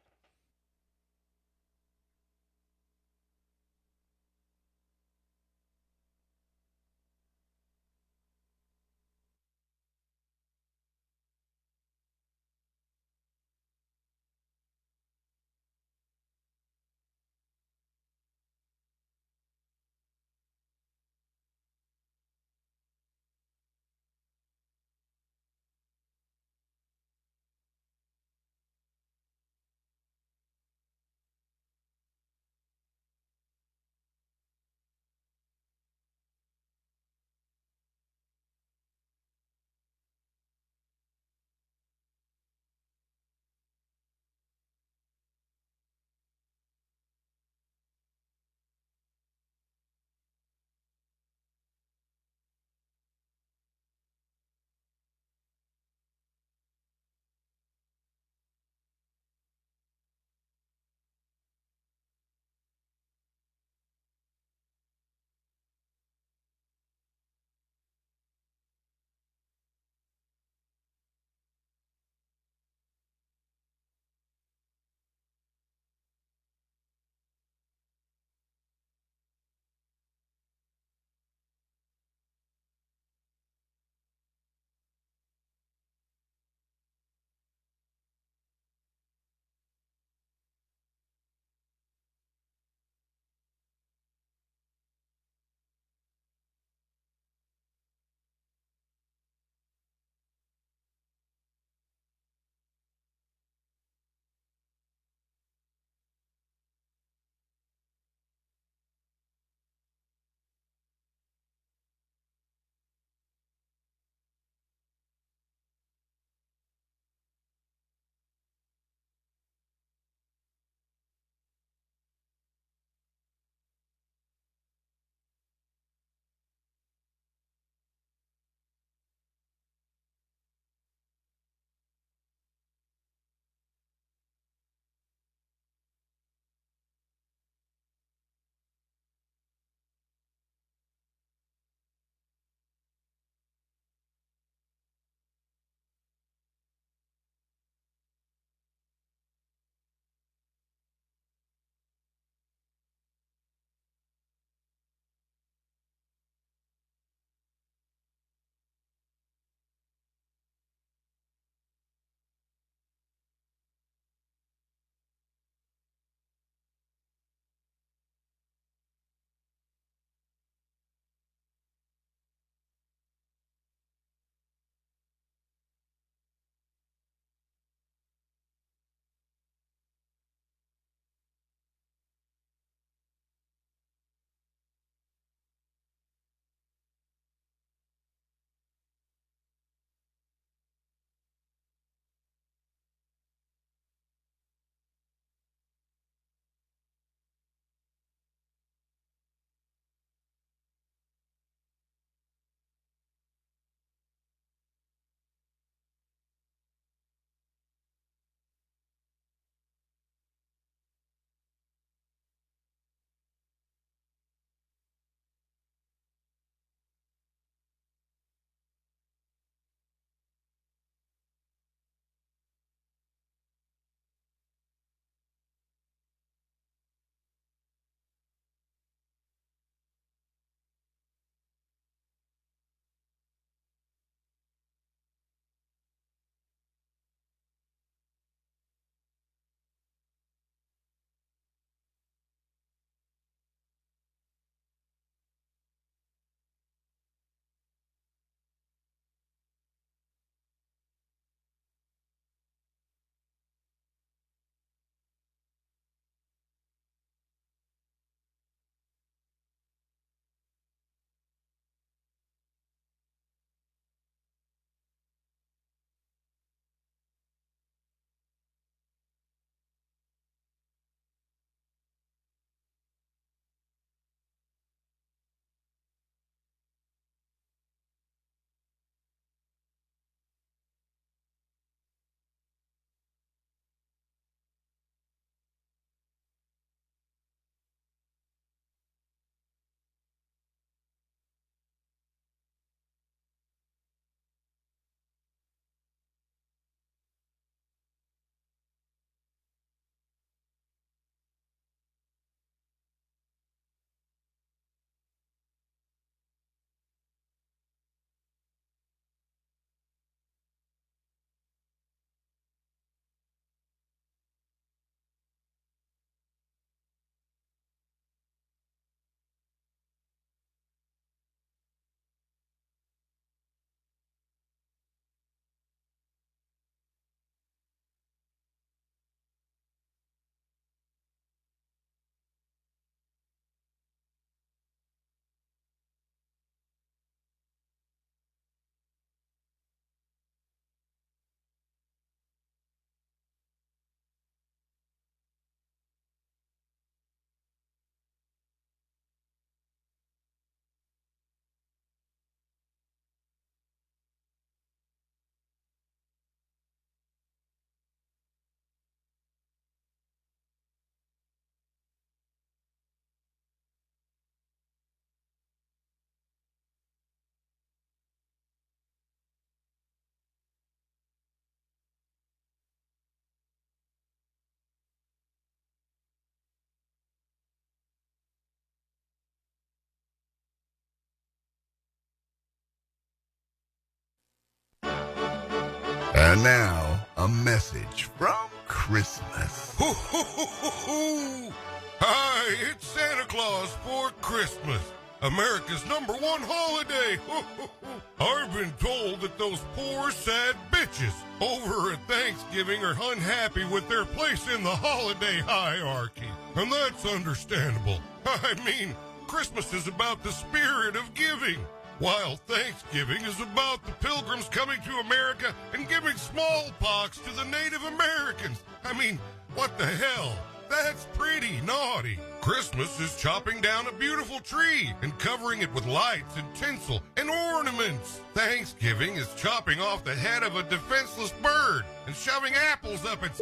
Speaker 15: And now, a message from Christmas.
Speaker 16: Ho, ho, ho, ho, ho. Hi, it's Santa Claus for Christmas, America's #1 holiday. Ho, ho, ho. I've been told that those poor, sad bitches over at Thanksgiving are unhappy with their place in the holiday hierarchy. And that's understandable. I mean, Christmas is about the spirit of giving, while Thanksgiving is about the pilgrims coming to America and giving smallpox to the Native Americans. I mean, what the hell? That's pretty naughty. Christmas is chopping down a beautiful tree and covering it with lights and tinsel and ornaments. Thanksgiving is chopping off the head of a defenseless bird and shoving apples up its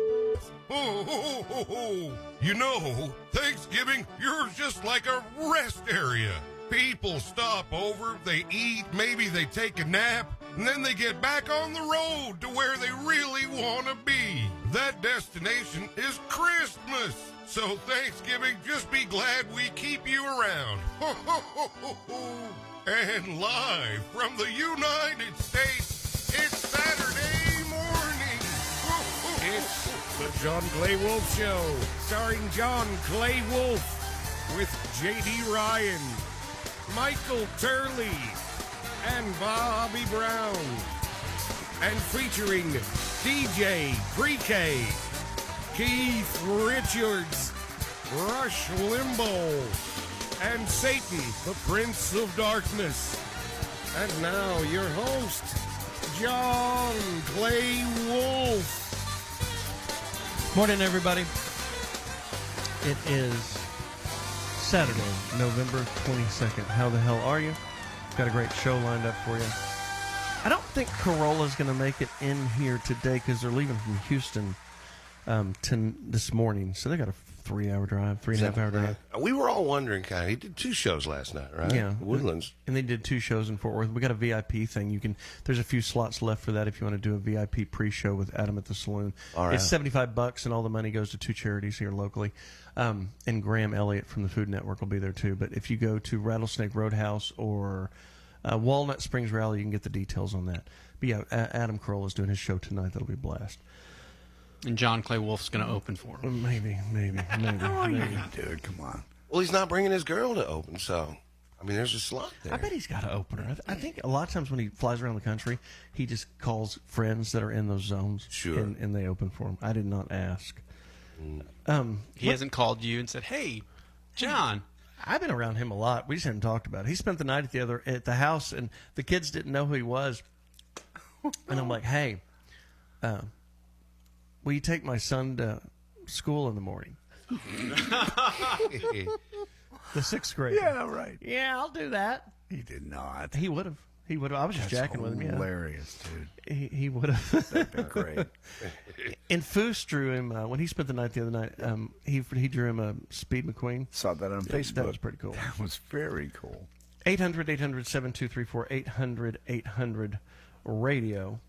Speaker 16: ho, ho, ho, ho. You know, Thanksgiving, you're just like a rest area. People stop over, they eat, maybe they take a nap, and then they get back on the road to where they really want to be. That destination is Christmas. So Thanksgiving, just be glad we keep you around. Ho, ho, ho, ho, ho. And live from the United States, it's Saturday morning. Ho, ho, ho,
Speaker 17: It's the John Clay Wolf Show, starring John Clay Wolf with J.D. Ryan, Michael Turley, and Bobby Brown. And featuring DJ Pre-K, Keith Richards, Rush Limbaugh, and Satan, the Prince of Darkness. And now your host, John Clay Wolf.
Speaker 18: Morning, everybody. It is Saturday, November 22nd. How the hell are you? Got a great show lined up for you. I don't think Corolla's going to make it in here today because they're leaving from Houston this morning. So they got a 3-hour drive, 3.5-hour drive.
Speaker 19: We were all wondering, kind of. He did 2 shows last night, right?
Speaker 18: Yeah,
Speaker 19: Woodlands.
Speaker 18: And they did 2 shows in Fort Worth. We got a VIP thing. There's a few slots left for that if you want to do a VIP pre-show with Adam at the Saloon.
Speaker 19: All right.
Speaker 18: It's $75, and all the money goes to 2 charities here locally. And Graham Elliott from the Food Network will be there too. But if you go to Rattlesnake Roadhouse or Walnut Springs Rally, you can get the details on that. But yeah, Adam Carolla is doing his show tonight. That'll be a blast.
Speaker 20: And John Clay Wolf's going to open for him.
Speaker 18: Maybe.
Speaker 15: Oh, you can do it. Come on.
Speaker 19: Well, he's not bringing his girl to open, so, I mean, there's a slot there.
Speaker 18: I bet he's got an opener. I think a lot of times when he flies around the country, he just calls friends that are in those zones.
Speaker 19: Sure.
Speaker 18: And they open for him. I did not ask.
Speaker 20: He hasn't called you and said, "Hey, John."
Speaker 18: I've been around him a lot. We just haven't talked about it. He spent the night at the house, and the kids didn't know who he was. And I'm like, "Hey, will you take my son to school in the morning?" The 6th grade.
Speaker 15: Yeah, right.
Speaker 18: Yeah, I'll do that.
Speaker 15: He did not.
Speaker 18: He would have. I was just jacking with him. Yeah.
Speaker 15: Hilarious, dude.
Speaker 18: He would have.
Speaker 15: That'd been great.
Speaker 18: And Foose drew him when he spent the night the other night. He drew him a Speed McQueen.
Speaker 15: Saw that on Facebook.
Speaker 18: That was pretty cool.
Speaker 15: That was very cool.
Speaker 18: 800-800-7234, 800-800-radio.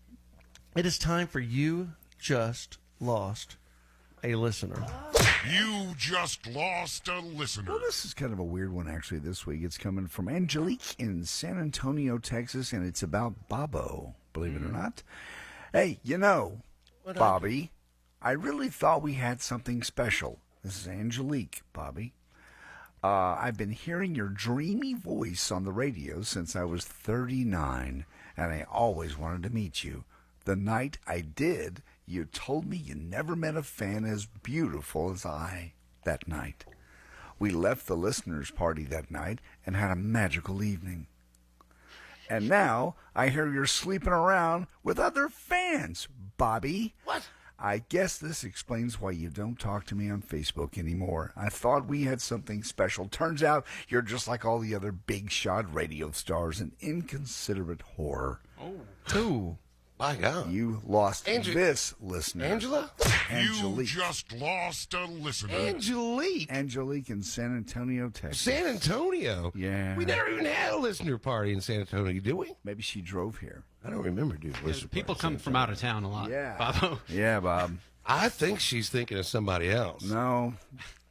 Speaker 18: It is time for You Just Lost a Listener.
Speaker 16: You just lost a listener.
Speaker 15: Well, this is kind of a weird one, actually, this week. It's coming from Angelique in San Antonio, Texas, and it's about Bobo, believe it or not. Hey, Bobby, I really thought we had something special. This is Angelique, Bobby. I've been hearing your dreamy voice on the radio since I was 39, and I always wanted to meet you. The night I did, you told me you never met a fan as beautiful as I that night. We left the listeners' party that night and had a magical evening. And now I hear you're sleeping around with other fans, Bobby.
Speaker 19: What?
Speaker 15: I guess this explains why you don't talk to me on Facebook anymore. I thought we had something special. Turns out you're just like all the other big-shot radio stars, an inconsiderate whore.
Speaker 19: Oh. My God.
Speaker 15: You lost this listener.
Speaker 19: Angela?
Speaker 15: Angelique.
Speaker 16: You just lost a listener.
Speaker 19: Angelique.
Speaker 15: Angelique in San Antonio, Texas.
Speaker 19: San Antonio?
Speaker 15: Yeah.
Speaker 19: We never even had a listener party in San Antonio, did we?
Speaker 15: Maybe she drove here.
Speaker 19: I don't remember, dude.
Speaker 20: People come from out of town a lot.
Speaker 15: Yeah.
Speaker 20: Bobo.
Speaker 15: Yeah, Bob.
Speaker 19: I think she's thinking of somebody else.
Speaker 15: No.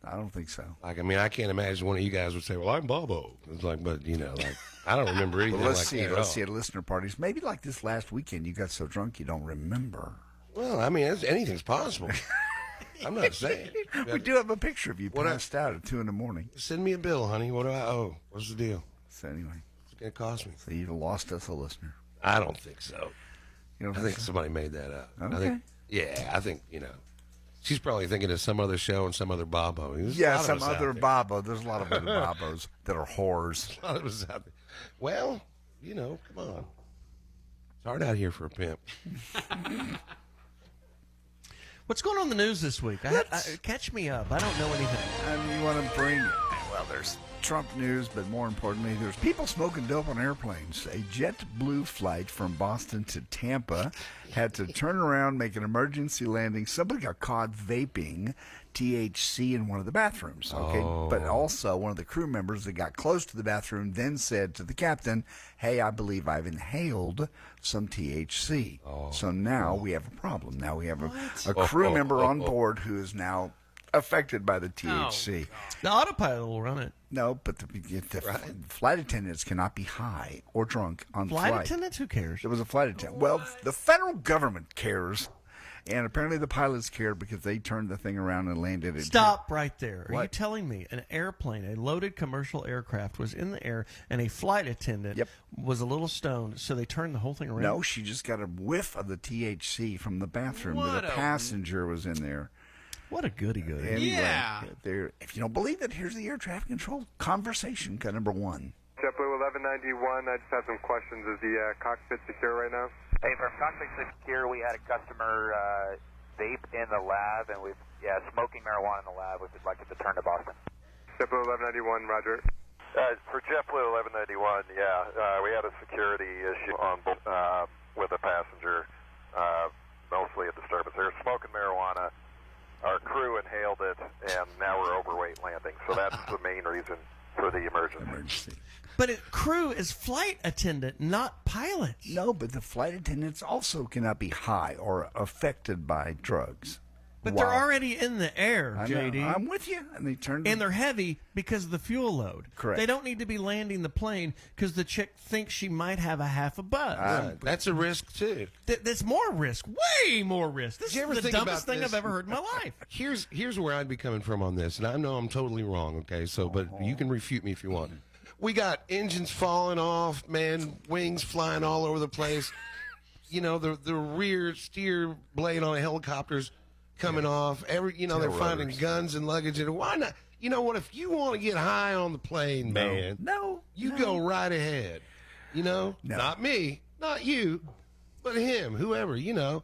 Speaker 15: I don't think so.
Speaker 19: Like, I mean, I can't imagine one of you guys would say, "Well, I'm Bobo." It's like, but like, I don't remember anything
Speaker 15: Well, let's
Speaker 19: like
Speaker 15: see.
Speaker 19: that at
Speaker 15: Let's
Speaker 19: all.
Speaker 15: see at listener parties. Maybe like this last weekend, you got so drunk you don't remember.
Speaker 19: Well, I mean, anything's possible. I'm not saying.
Speaker 15: We do have a picture of you
Speaker 19: What
Speaker 15: passed out at 2 a.m.
Speaker 19: Send me a bill, honey. What do I owe? What's the deal?
Speaker 15: So anyway,
Speaker 19: What's it gonna cost me?
Speaker 15: so you've lost us a listener.
Speaker 19: I don't think so.
Speaker 15: You don't
Speaker 19: I think somebody made that up.
Speaker 15: Okay.
Speaker 19: I think she's probably thinking of some other show and some other Bobo. There's a
Speaker 15: Yeah,
Speaker 19: lot of
Speaker 15: some
Speaker 19: us out
Speaker 15: other
Speaker 19: there.
Speaker 15: Bobo. There's a lot of other Bobos that are whores.
Speaker 19: A lot of us out there. Well, come on. It's hard out here for a pimp.
Speaker 18: What's going on in the news this week? Catch me up. I don't know anything.
Speaker 15: You want to bring, well, there's Trump news, but more importantly, there's people smoking dope on airplanes. A JetBlue flight from Boston to Tampa had to turn around, make an emergency landing. Somebody got caught vaping THC in one of the bathrooms, okay?
Speaker 19: Oh.
Speaker 15: But also, one of the crew members that got close to the bathroom then said to the captain, "Hey, I believe I've inhaled some THC." So now we have a problem. Now we have a crew member on board who is now affected by the THC.
Speaker 18: The autopilot will run it.
Speaker 15: No, but the flight attendants cannot be high or drunk on
Speaker 18: Flight attendants? Who cares?
Speaker 15: There was a flight attendant. Well, the federal government cares, and apparently the pilots cared because they turned the thing around and landed it.
Speaker 18: Stop right there. Are you
Speaker 15: What?
Speaker 18: telling me an airplane, a loaded commercial aircraft, was in the air and a flight attendant was a little stoned, so they turned the whole thing around?
Speaker 15: No, she just got a whiff of the THC from the bathroom. That a passenger was in there.
Speaker 18: What a goody-goody.
Speaker 15: Anyway, if you don't believe it, here's the air traffic control conversation cut number one.
Speaker 21: JetBlue 1191, I just have some questions. Is the cockpit secure right now?
Speaker 22: Hey, from Cockpit Secure, we had a customer vape in the lab, and smoking marijuana in the lab. We'd like it to turn to Boston.
Speaker 21: JetBlue 1191, Roger.
Speaker 23: For JetBlue 1191, we had a security issue on with a passenger, mostly a disturbance. They were smoking marijuana. Our crew inhaled it, and now we're overweight landing. So that's the main reason for the emergency.
Speaker 18: But crew is flight attendant, not pilots.
Speaker 15: No, but the flight attendants also cannot be high or affected by drugs.
Speaker 18: But they're already in the air,
Speaker 15: I know.
Speaker 18: JD.
Speaker 15: I'm with you. And they turned.
Speaker 18: And they're heavy because of the fuel load.
Speaker 15: Correct.
Speaker 18: They don't need to be landing the plane because the chick thinks she might have a half a buzz.
Speaker 19: That's a risk too.
Speaker 18: That's more risk, way more risk. This
Speaker 19: Did you ever
Speaker 18: is the
Speaker 19: think
Speaker 18: dumbest
Speaker 19: about
Speaker 18: thing
Speaker 19: this?
Speaker 18: I've ever heard in my life.
Speaker 19: Here's where I'd be coming from on this, and I know I'm totally wrong. Okay, so but you can refute me if you want. We got engines falling off, man, wings flying all over the place. The rear steer blade on a helicopter's coming off. They're finding guns and luggage. And why not? You know what? If you want to get high on the plane, man, you go right ahead. Not me, not you, but him, whoever.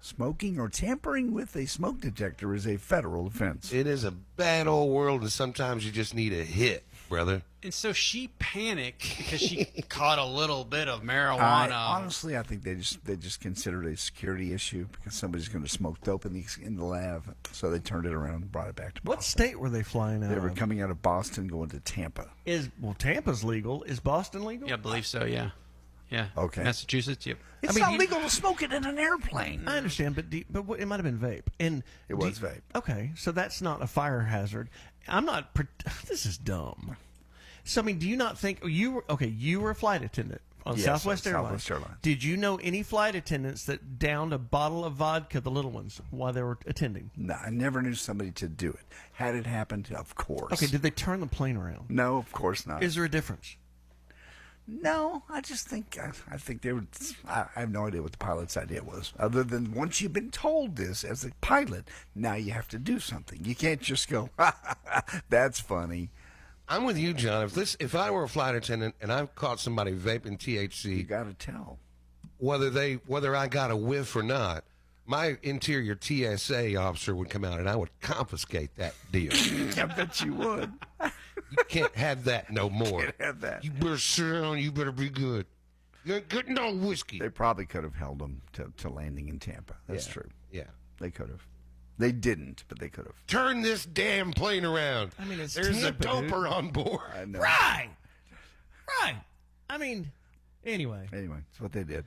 Speaker 15: Smoking or tampering with a smoke detector is a federal offense.
Speaker 19: It is a bad old world, and sometimes you just need a hit, brother.
Speaker 20: And so she panicked because she caught a little bit of marijuana.
Speaker 15: Honestly, I think they just considered it a security issue because somebody's going to smoke dope in the lab, so they turned it around and brought it back to Boston.
Speaker 18: What state were they flying out
Speaker 15: They were
Speaker 18: of?
Speaker 15: coming out of Boston, going to Tampa.
Speaker 18: Tampa's legal. Is Boston legal?
Speaker 20: Yeah, I believe so, yeah. Yeah.
Speaker 15: Okay.
Speaker 20: Massachusetts, yep.
Speaker 15: It's not legal to smoke it in an airplane.
Speaker 18: I understand, but it might have been vape. And
Speaker 15: it was vape.
Speaker 18: Okay, so that's not a fire hazard. I'm not. This is dumb. So, do you not think you were a flight attendant on
Speaker 15: Yes,
Speaker 18: Southwest
Speaker 15: on
Speaker 18: Airlines?
Speaker 15: Southwest Airlines.
Speaker 18: Did you know any flight attendants that downed a bottle of vodka, the little ones, while they were attending?
Speaker 15: No, I never knew somebody to do it. Had it happened, of course.
Speaker 18: Okay, did they turn the plane around?
Speaker 15: No, of course not.
Speaker 18: Is there a difference?
Speaker 15: No, I just think I think they would. I have no idea what the pilot's idea was, other than once you've been told this as a pilot, now you have to do something. You can't just go, "That's funny."
Speaker 19: I'm with you, John. If I were a flight attendant and I caught somebody vaping THC,
Speaker 15: you got to tell
Speaker 19: whether I got a whiff or not. My interior TSA officer would come out and I would confiscate that deal.
Speaker 15: I bet you would.
Speaker 19: You can't have that no more.
Speaker 15: Can't have that.
Speaker 19: You better sit down. You better be good. You ain't good no whiskey.
Speaker 15: They probably could have held them to landing in Tampa. That's
Speaker 19: Yeah.
Speaker 15: true.
Speaker 19: Yeah.
Speaker 15: They could have. They didn't, but they could have.
Speaker 19: Turn this damn plane around.
Speaker 18: It's
Speaker 19: There's
Speaker 18: Tampa,
Speaker 19: a doper
Speaker 18: dude.
Speaker 19: on board.
Speaker 15: I know.
Speaker 18: Right. Anyway.
Speaker 15: Anyway, that's what they did.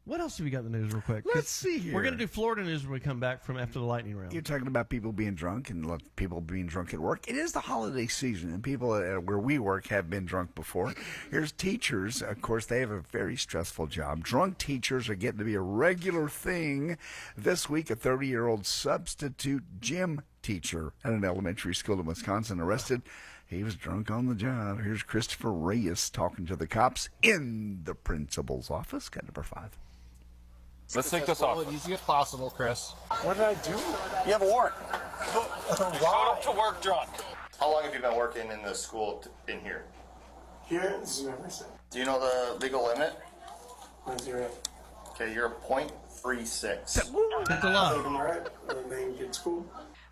Speaker 18: What else have you got in the news real quick?
Speaker 15: Let's see here.
Speaker 18: We're going to do Florida news when we come back from after the lightning round.
Speaker 15: You're talking about people being drunk and people being drunk at work. It is the holiday season, and people where we work have been drunk before. Here's teachers. Of course, they have a very stressful job. Drunk teachers are getting to be a regular thing. This week, a 30-year-old substitute gym teacher at an elementary school in Wisconsin arrested. He was drunk on the job. Here's Christopher Reyes talking to the cops in the principal's office. Got number 5.
Speaker 2: Let's take this off.
Speaker 4: As easy as possible, Chris.
Speaker 2: What did I do?
Speaker 4: You have a warrant.
Speaker 2: Showed up to work drunk.
Speaker 4: How long have you been working in the school in here?
Speaker 7: Here, this is everything.
Speaker 4: Do you know the legal limit?
Speaker 7: 0.
Speaker 4: Okay, you're a .36.
Speaker 18: That's a lot.
Speaker 7: All right. Everything good school.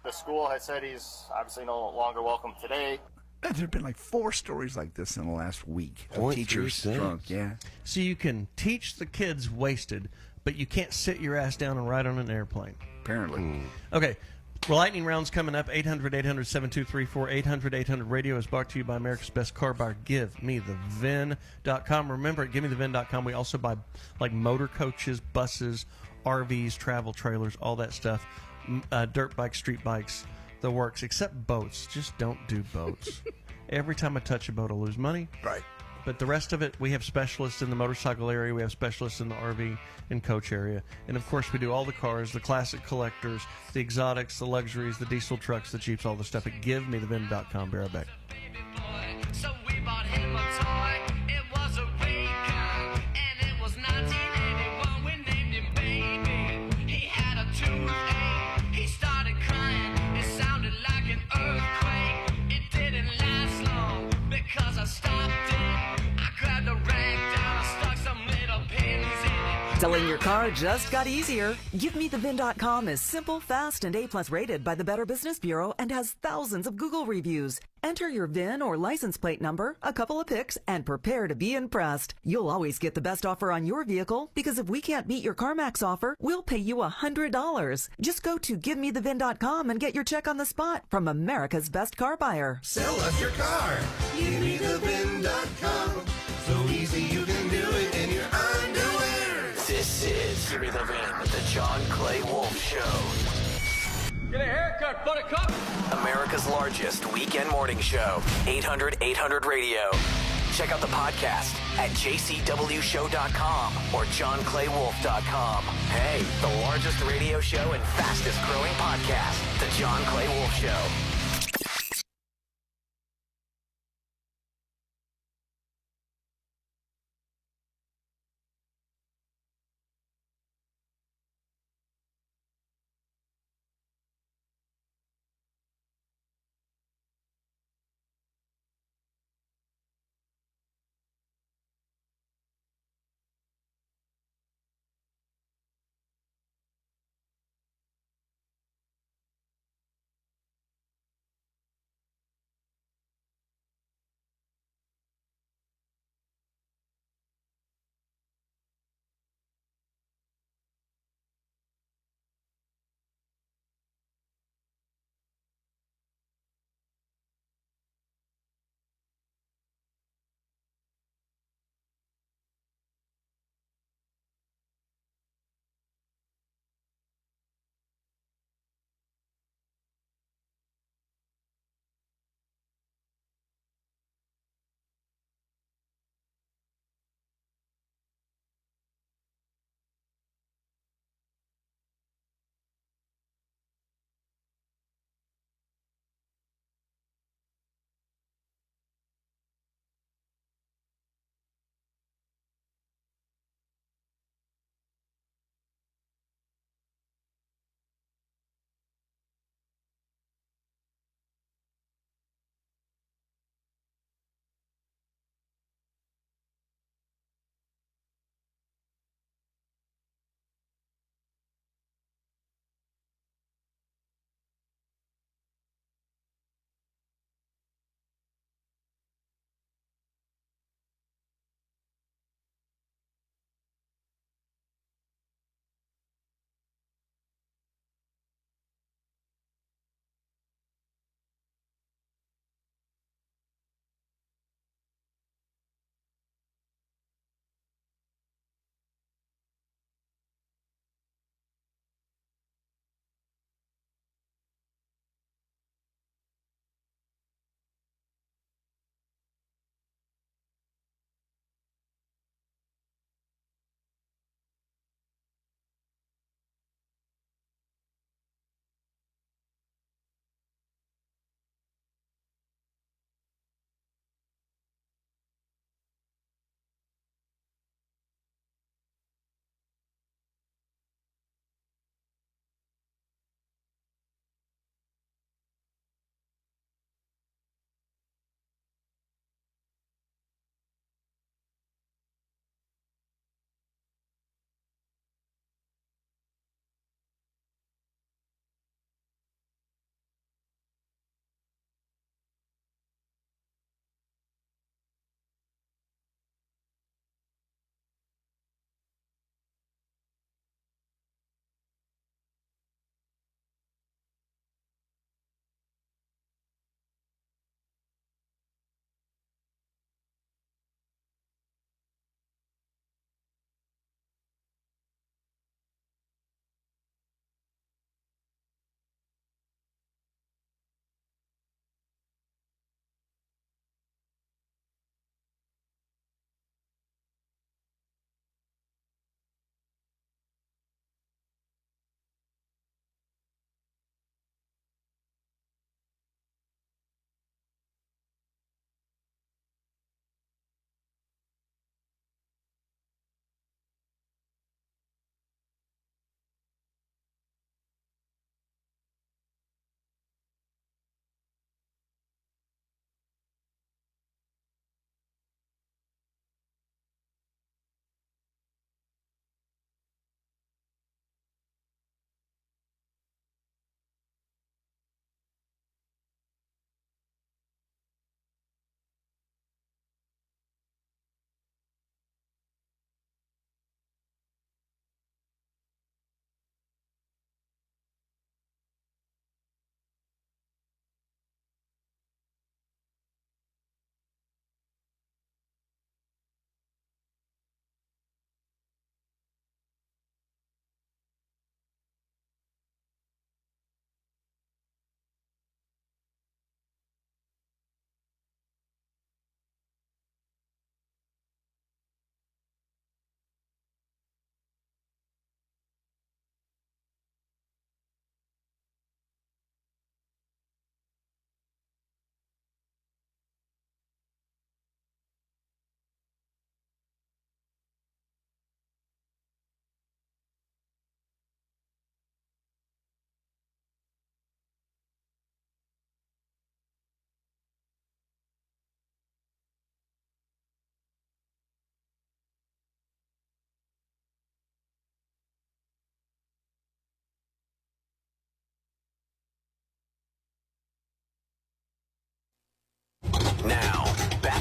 Speaker 4: The school has said he's obviously no longer welcome today.
Speaker 15: There have been like 4 stories like this in the last week of
Speaker 19: Point
Speaker 15: teachers
Speaker 19: 36.
Speaker 15: drunk. Yeah.
Speaker 18: So you can teach the kids wasted, but you can't sit your ass down and ride on an airplane.
Speaker 15: Apparently.
Speaker 18: Okay. Well, lightning round's coming up. 800-800-7234. 800-800-RADIO is brought to you by America's Best Car Buyer. GiveMeTheVin.com. Remember, at GiveMeTheVin.com, we also buy like motor coaches, buses, RVs, travel trailers, all that stuff. Dirt bikes, street bikes, the works, except boats. Just don't do boats. Every time I touch a boat, I lose money.
Speaker 15: Right.
Speaker 18: But the rest of it, we have specialists in the motorcycle area. We have specialists in the RV and coach area. And, of course, we do all the cars, the classic collectors, the exotics, the luxuries, the diesel trucks, the Jeeps, all the stuff at GiveMeTheVin.com. Be right back.
Speaker 24: So we bought him a toy. It was a Raycon, and it was 1981. We named him Baby. He had a toothache. He started crying. It sounded like an earthquake. It didn't last long because I stopped it. I grabbed a rag down. I stuck some little pins in it.
Speaker 25: Selling your car just got easier. GiveMeTheVin.com is simple, fast, and A+ rated by the Better Business Bureau and has thousands of Google reviews. Enter your VIN or license plate number, a couple of pics, and prepare to be impressed. You'll always get the best offer on your vehicle because if we can't beat your CarMax offer, we'll pay you $100. Just go to GiveMeTheVin.com and get your check on the spot from America's Best Car Buyer.
Speaker 16: Sell us your car. GiveMeTheVin.com. So easy you can do it in your underwear.
Speaker 26: This is Give Me the Vin, the John Clay Wolf Show.
Speaker 24: Get a haircut, buttercup.
Speaker 26: America's largest weekend morning show. 800-800-RADIO. Check out the podcast at jcwshow.com or johnclaywolf.com. Hey, the largest radio show and fastest growing podcast, The John Clay Wolf Show.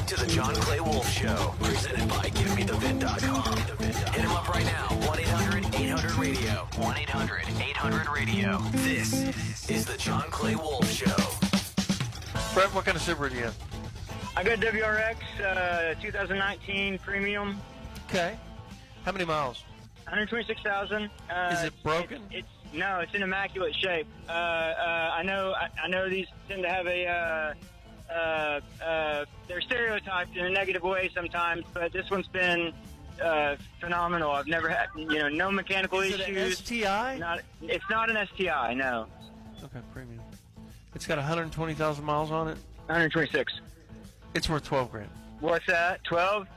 Speaker 26: to the John Clay Wolf Show, presented by GiveMeTheVin.com. Hit him up right now, 1-800-800-RADIO. 1-800-800-RADIO. This is the John Clay Wolf Show.
Speaker 18: Brett, what kind of Subaru do you have?
Speaker 3: I got WRX 2019 Premium.
Speaker 18: Okay. How many miles?
Speaker 3: 126,000.
Speaker 18: Is it broken?
Speaker 3: No, it's in immaculate shape. I know these tend to have they're stereotyped in a negative way sometimes, but this one's been phenomenal. I've never had, no mechanical issues.
Speaker 18: Is it an STI?
Speaker 3: It's not an STI, no.
Speaker 18: Okay, premium. It's got 120,000 miles on it?
Speaker 3: 126.
Speaker 18: It's worth $12,000.
Speaker 3: What's that? 12?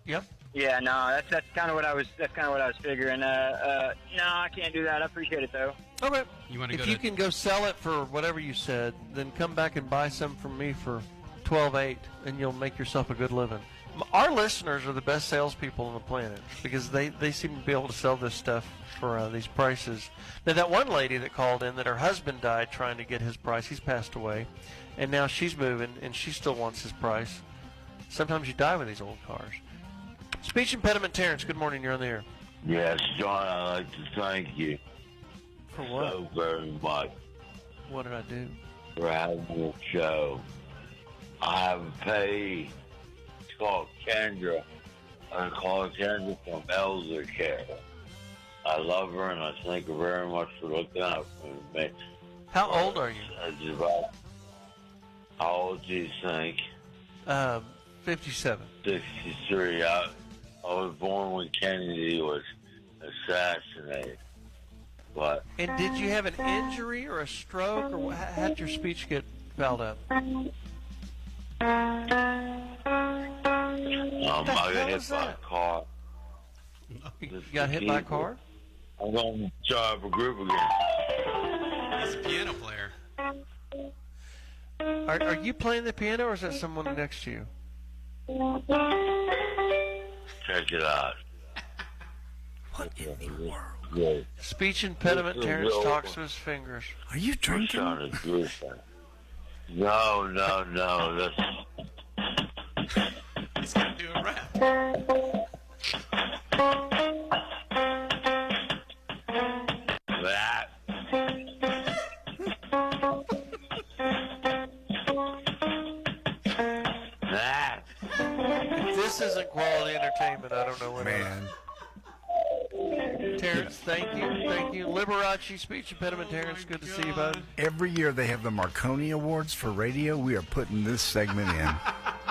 Speaker 18: Yep.
Speaker 3: Yeah, no, that's kind of what I was figuring. No, I can't do that. I appreciate it though.
Speaker 18: Okay.
Speaker 20: If
Speaker 18: you can go sell it for whatever you said, then come back and buy some from me for $12,800, and you'll make yourself a good living. Our listeners are the best salespeople on the planet because they seem to be able to sell this stuff for these prices. Now, that one lady that called in that her husband died trying to get his price, he's passed away, and now she's moving, and she still wants his price. Sometimes you die with these old cars. Speech impediment Terrence, good morning, you're on the air.
Speaker 8: Yes, John, I'd like to thank you
Speaker 18: For what?
Speaker 8: so very much
Speaker 18: What did I do?
Speaker 8: for having your show. I have a pay. It's called Kendra. I call her Kendra from Elder Care. I love her and I thank her very much for looking out for me.
Speaker 18: How old are you?
Speaker 8: How old do you think?
Speaker 18: 57.
Speaker 8: 63. I was born when Kennedy was assassinated. But
Speaker 18: And did you have an injury or a stroke, or how did your speech get fouled up?
Speaker 8: I got hit by a car.
Speaker 18: You got hit by a car?
Speaker 8: I'm going to try for group again.
Speaker 20: He's a piano player.
Speaker 18: Are you playing the piano, or is that someone next to you?
Speaker 8: Check it out.
Speaker 18: What in the world?
Speaker 8: Yeah.
Speaker 18: Speech impediment Terrence talks to his fingers.
Speaker 15: Are you drinking?
Speaker 8: No.
Speaker 20: He's going to do a rap.
Speaker 8: That. That.
Speaker 18: If this isn't quality entertainment, I don't know what
Speaker 15: Man.
Speaker 18: Terrence, thank you. Liberace, speech impediment Terrence, good to see you, bud.
Speaker 15: Every year they have the Marconi Awards for radio. We are putting this segment in.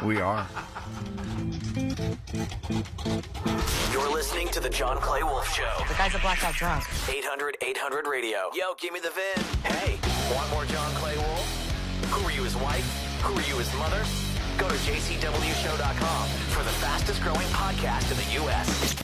Speaker 15: We are.
Speaker 26: You're listening to the John Clay Wolf Show.
Speaker 9: The guy's a blackout drunk.
Speaker 26: 800-800-RADIO. Yo, give me the VIN. Hey, want more John Clay Wolf? Who are you, his wife? Who are you, his mother? Go to jcwshow.com for the fastest growing podcast in the U.S.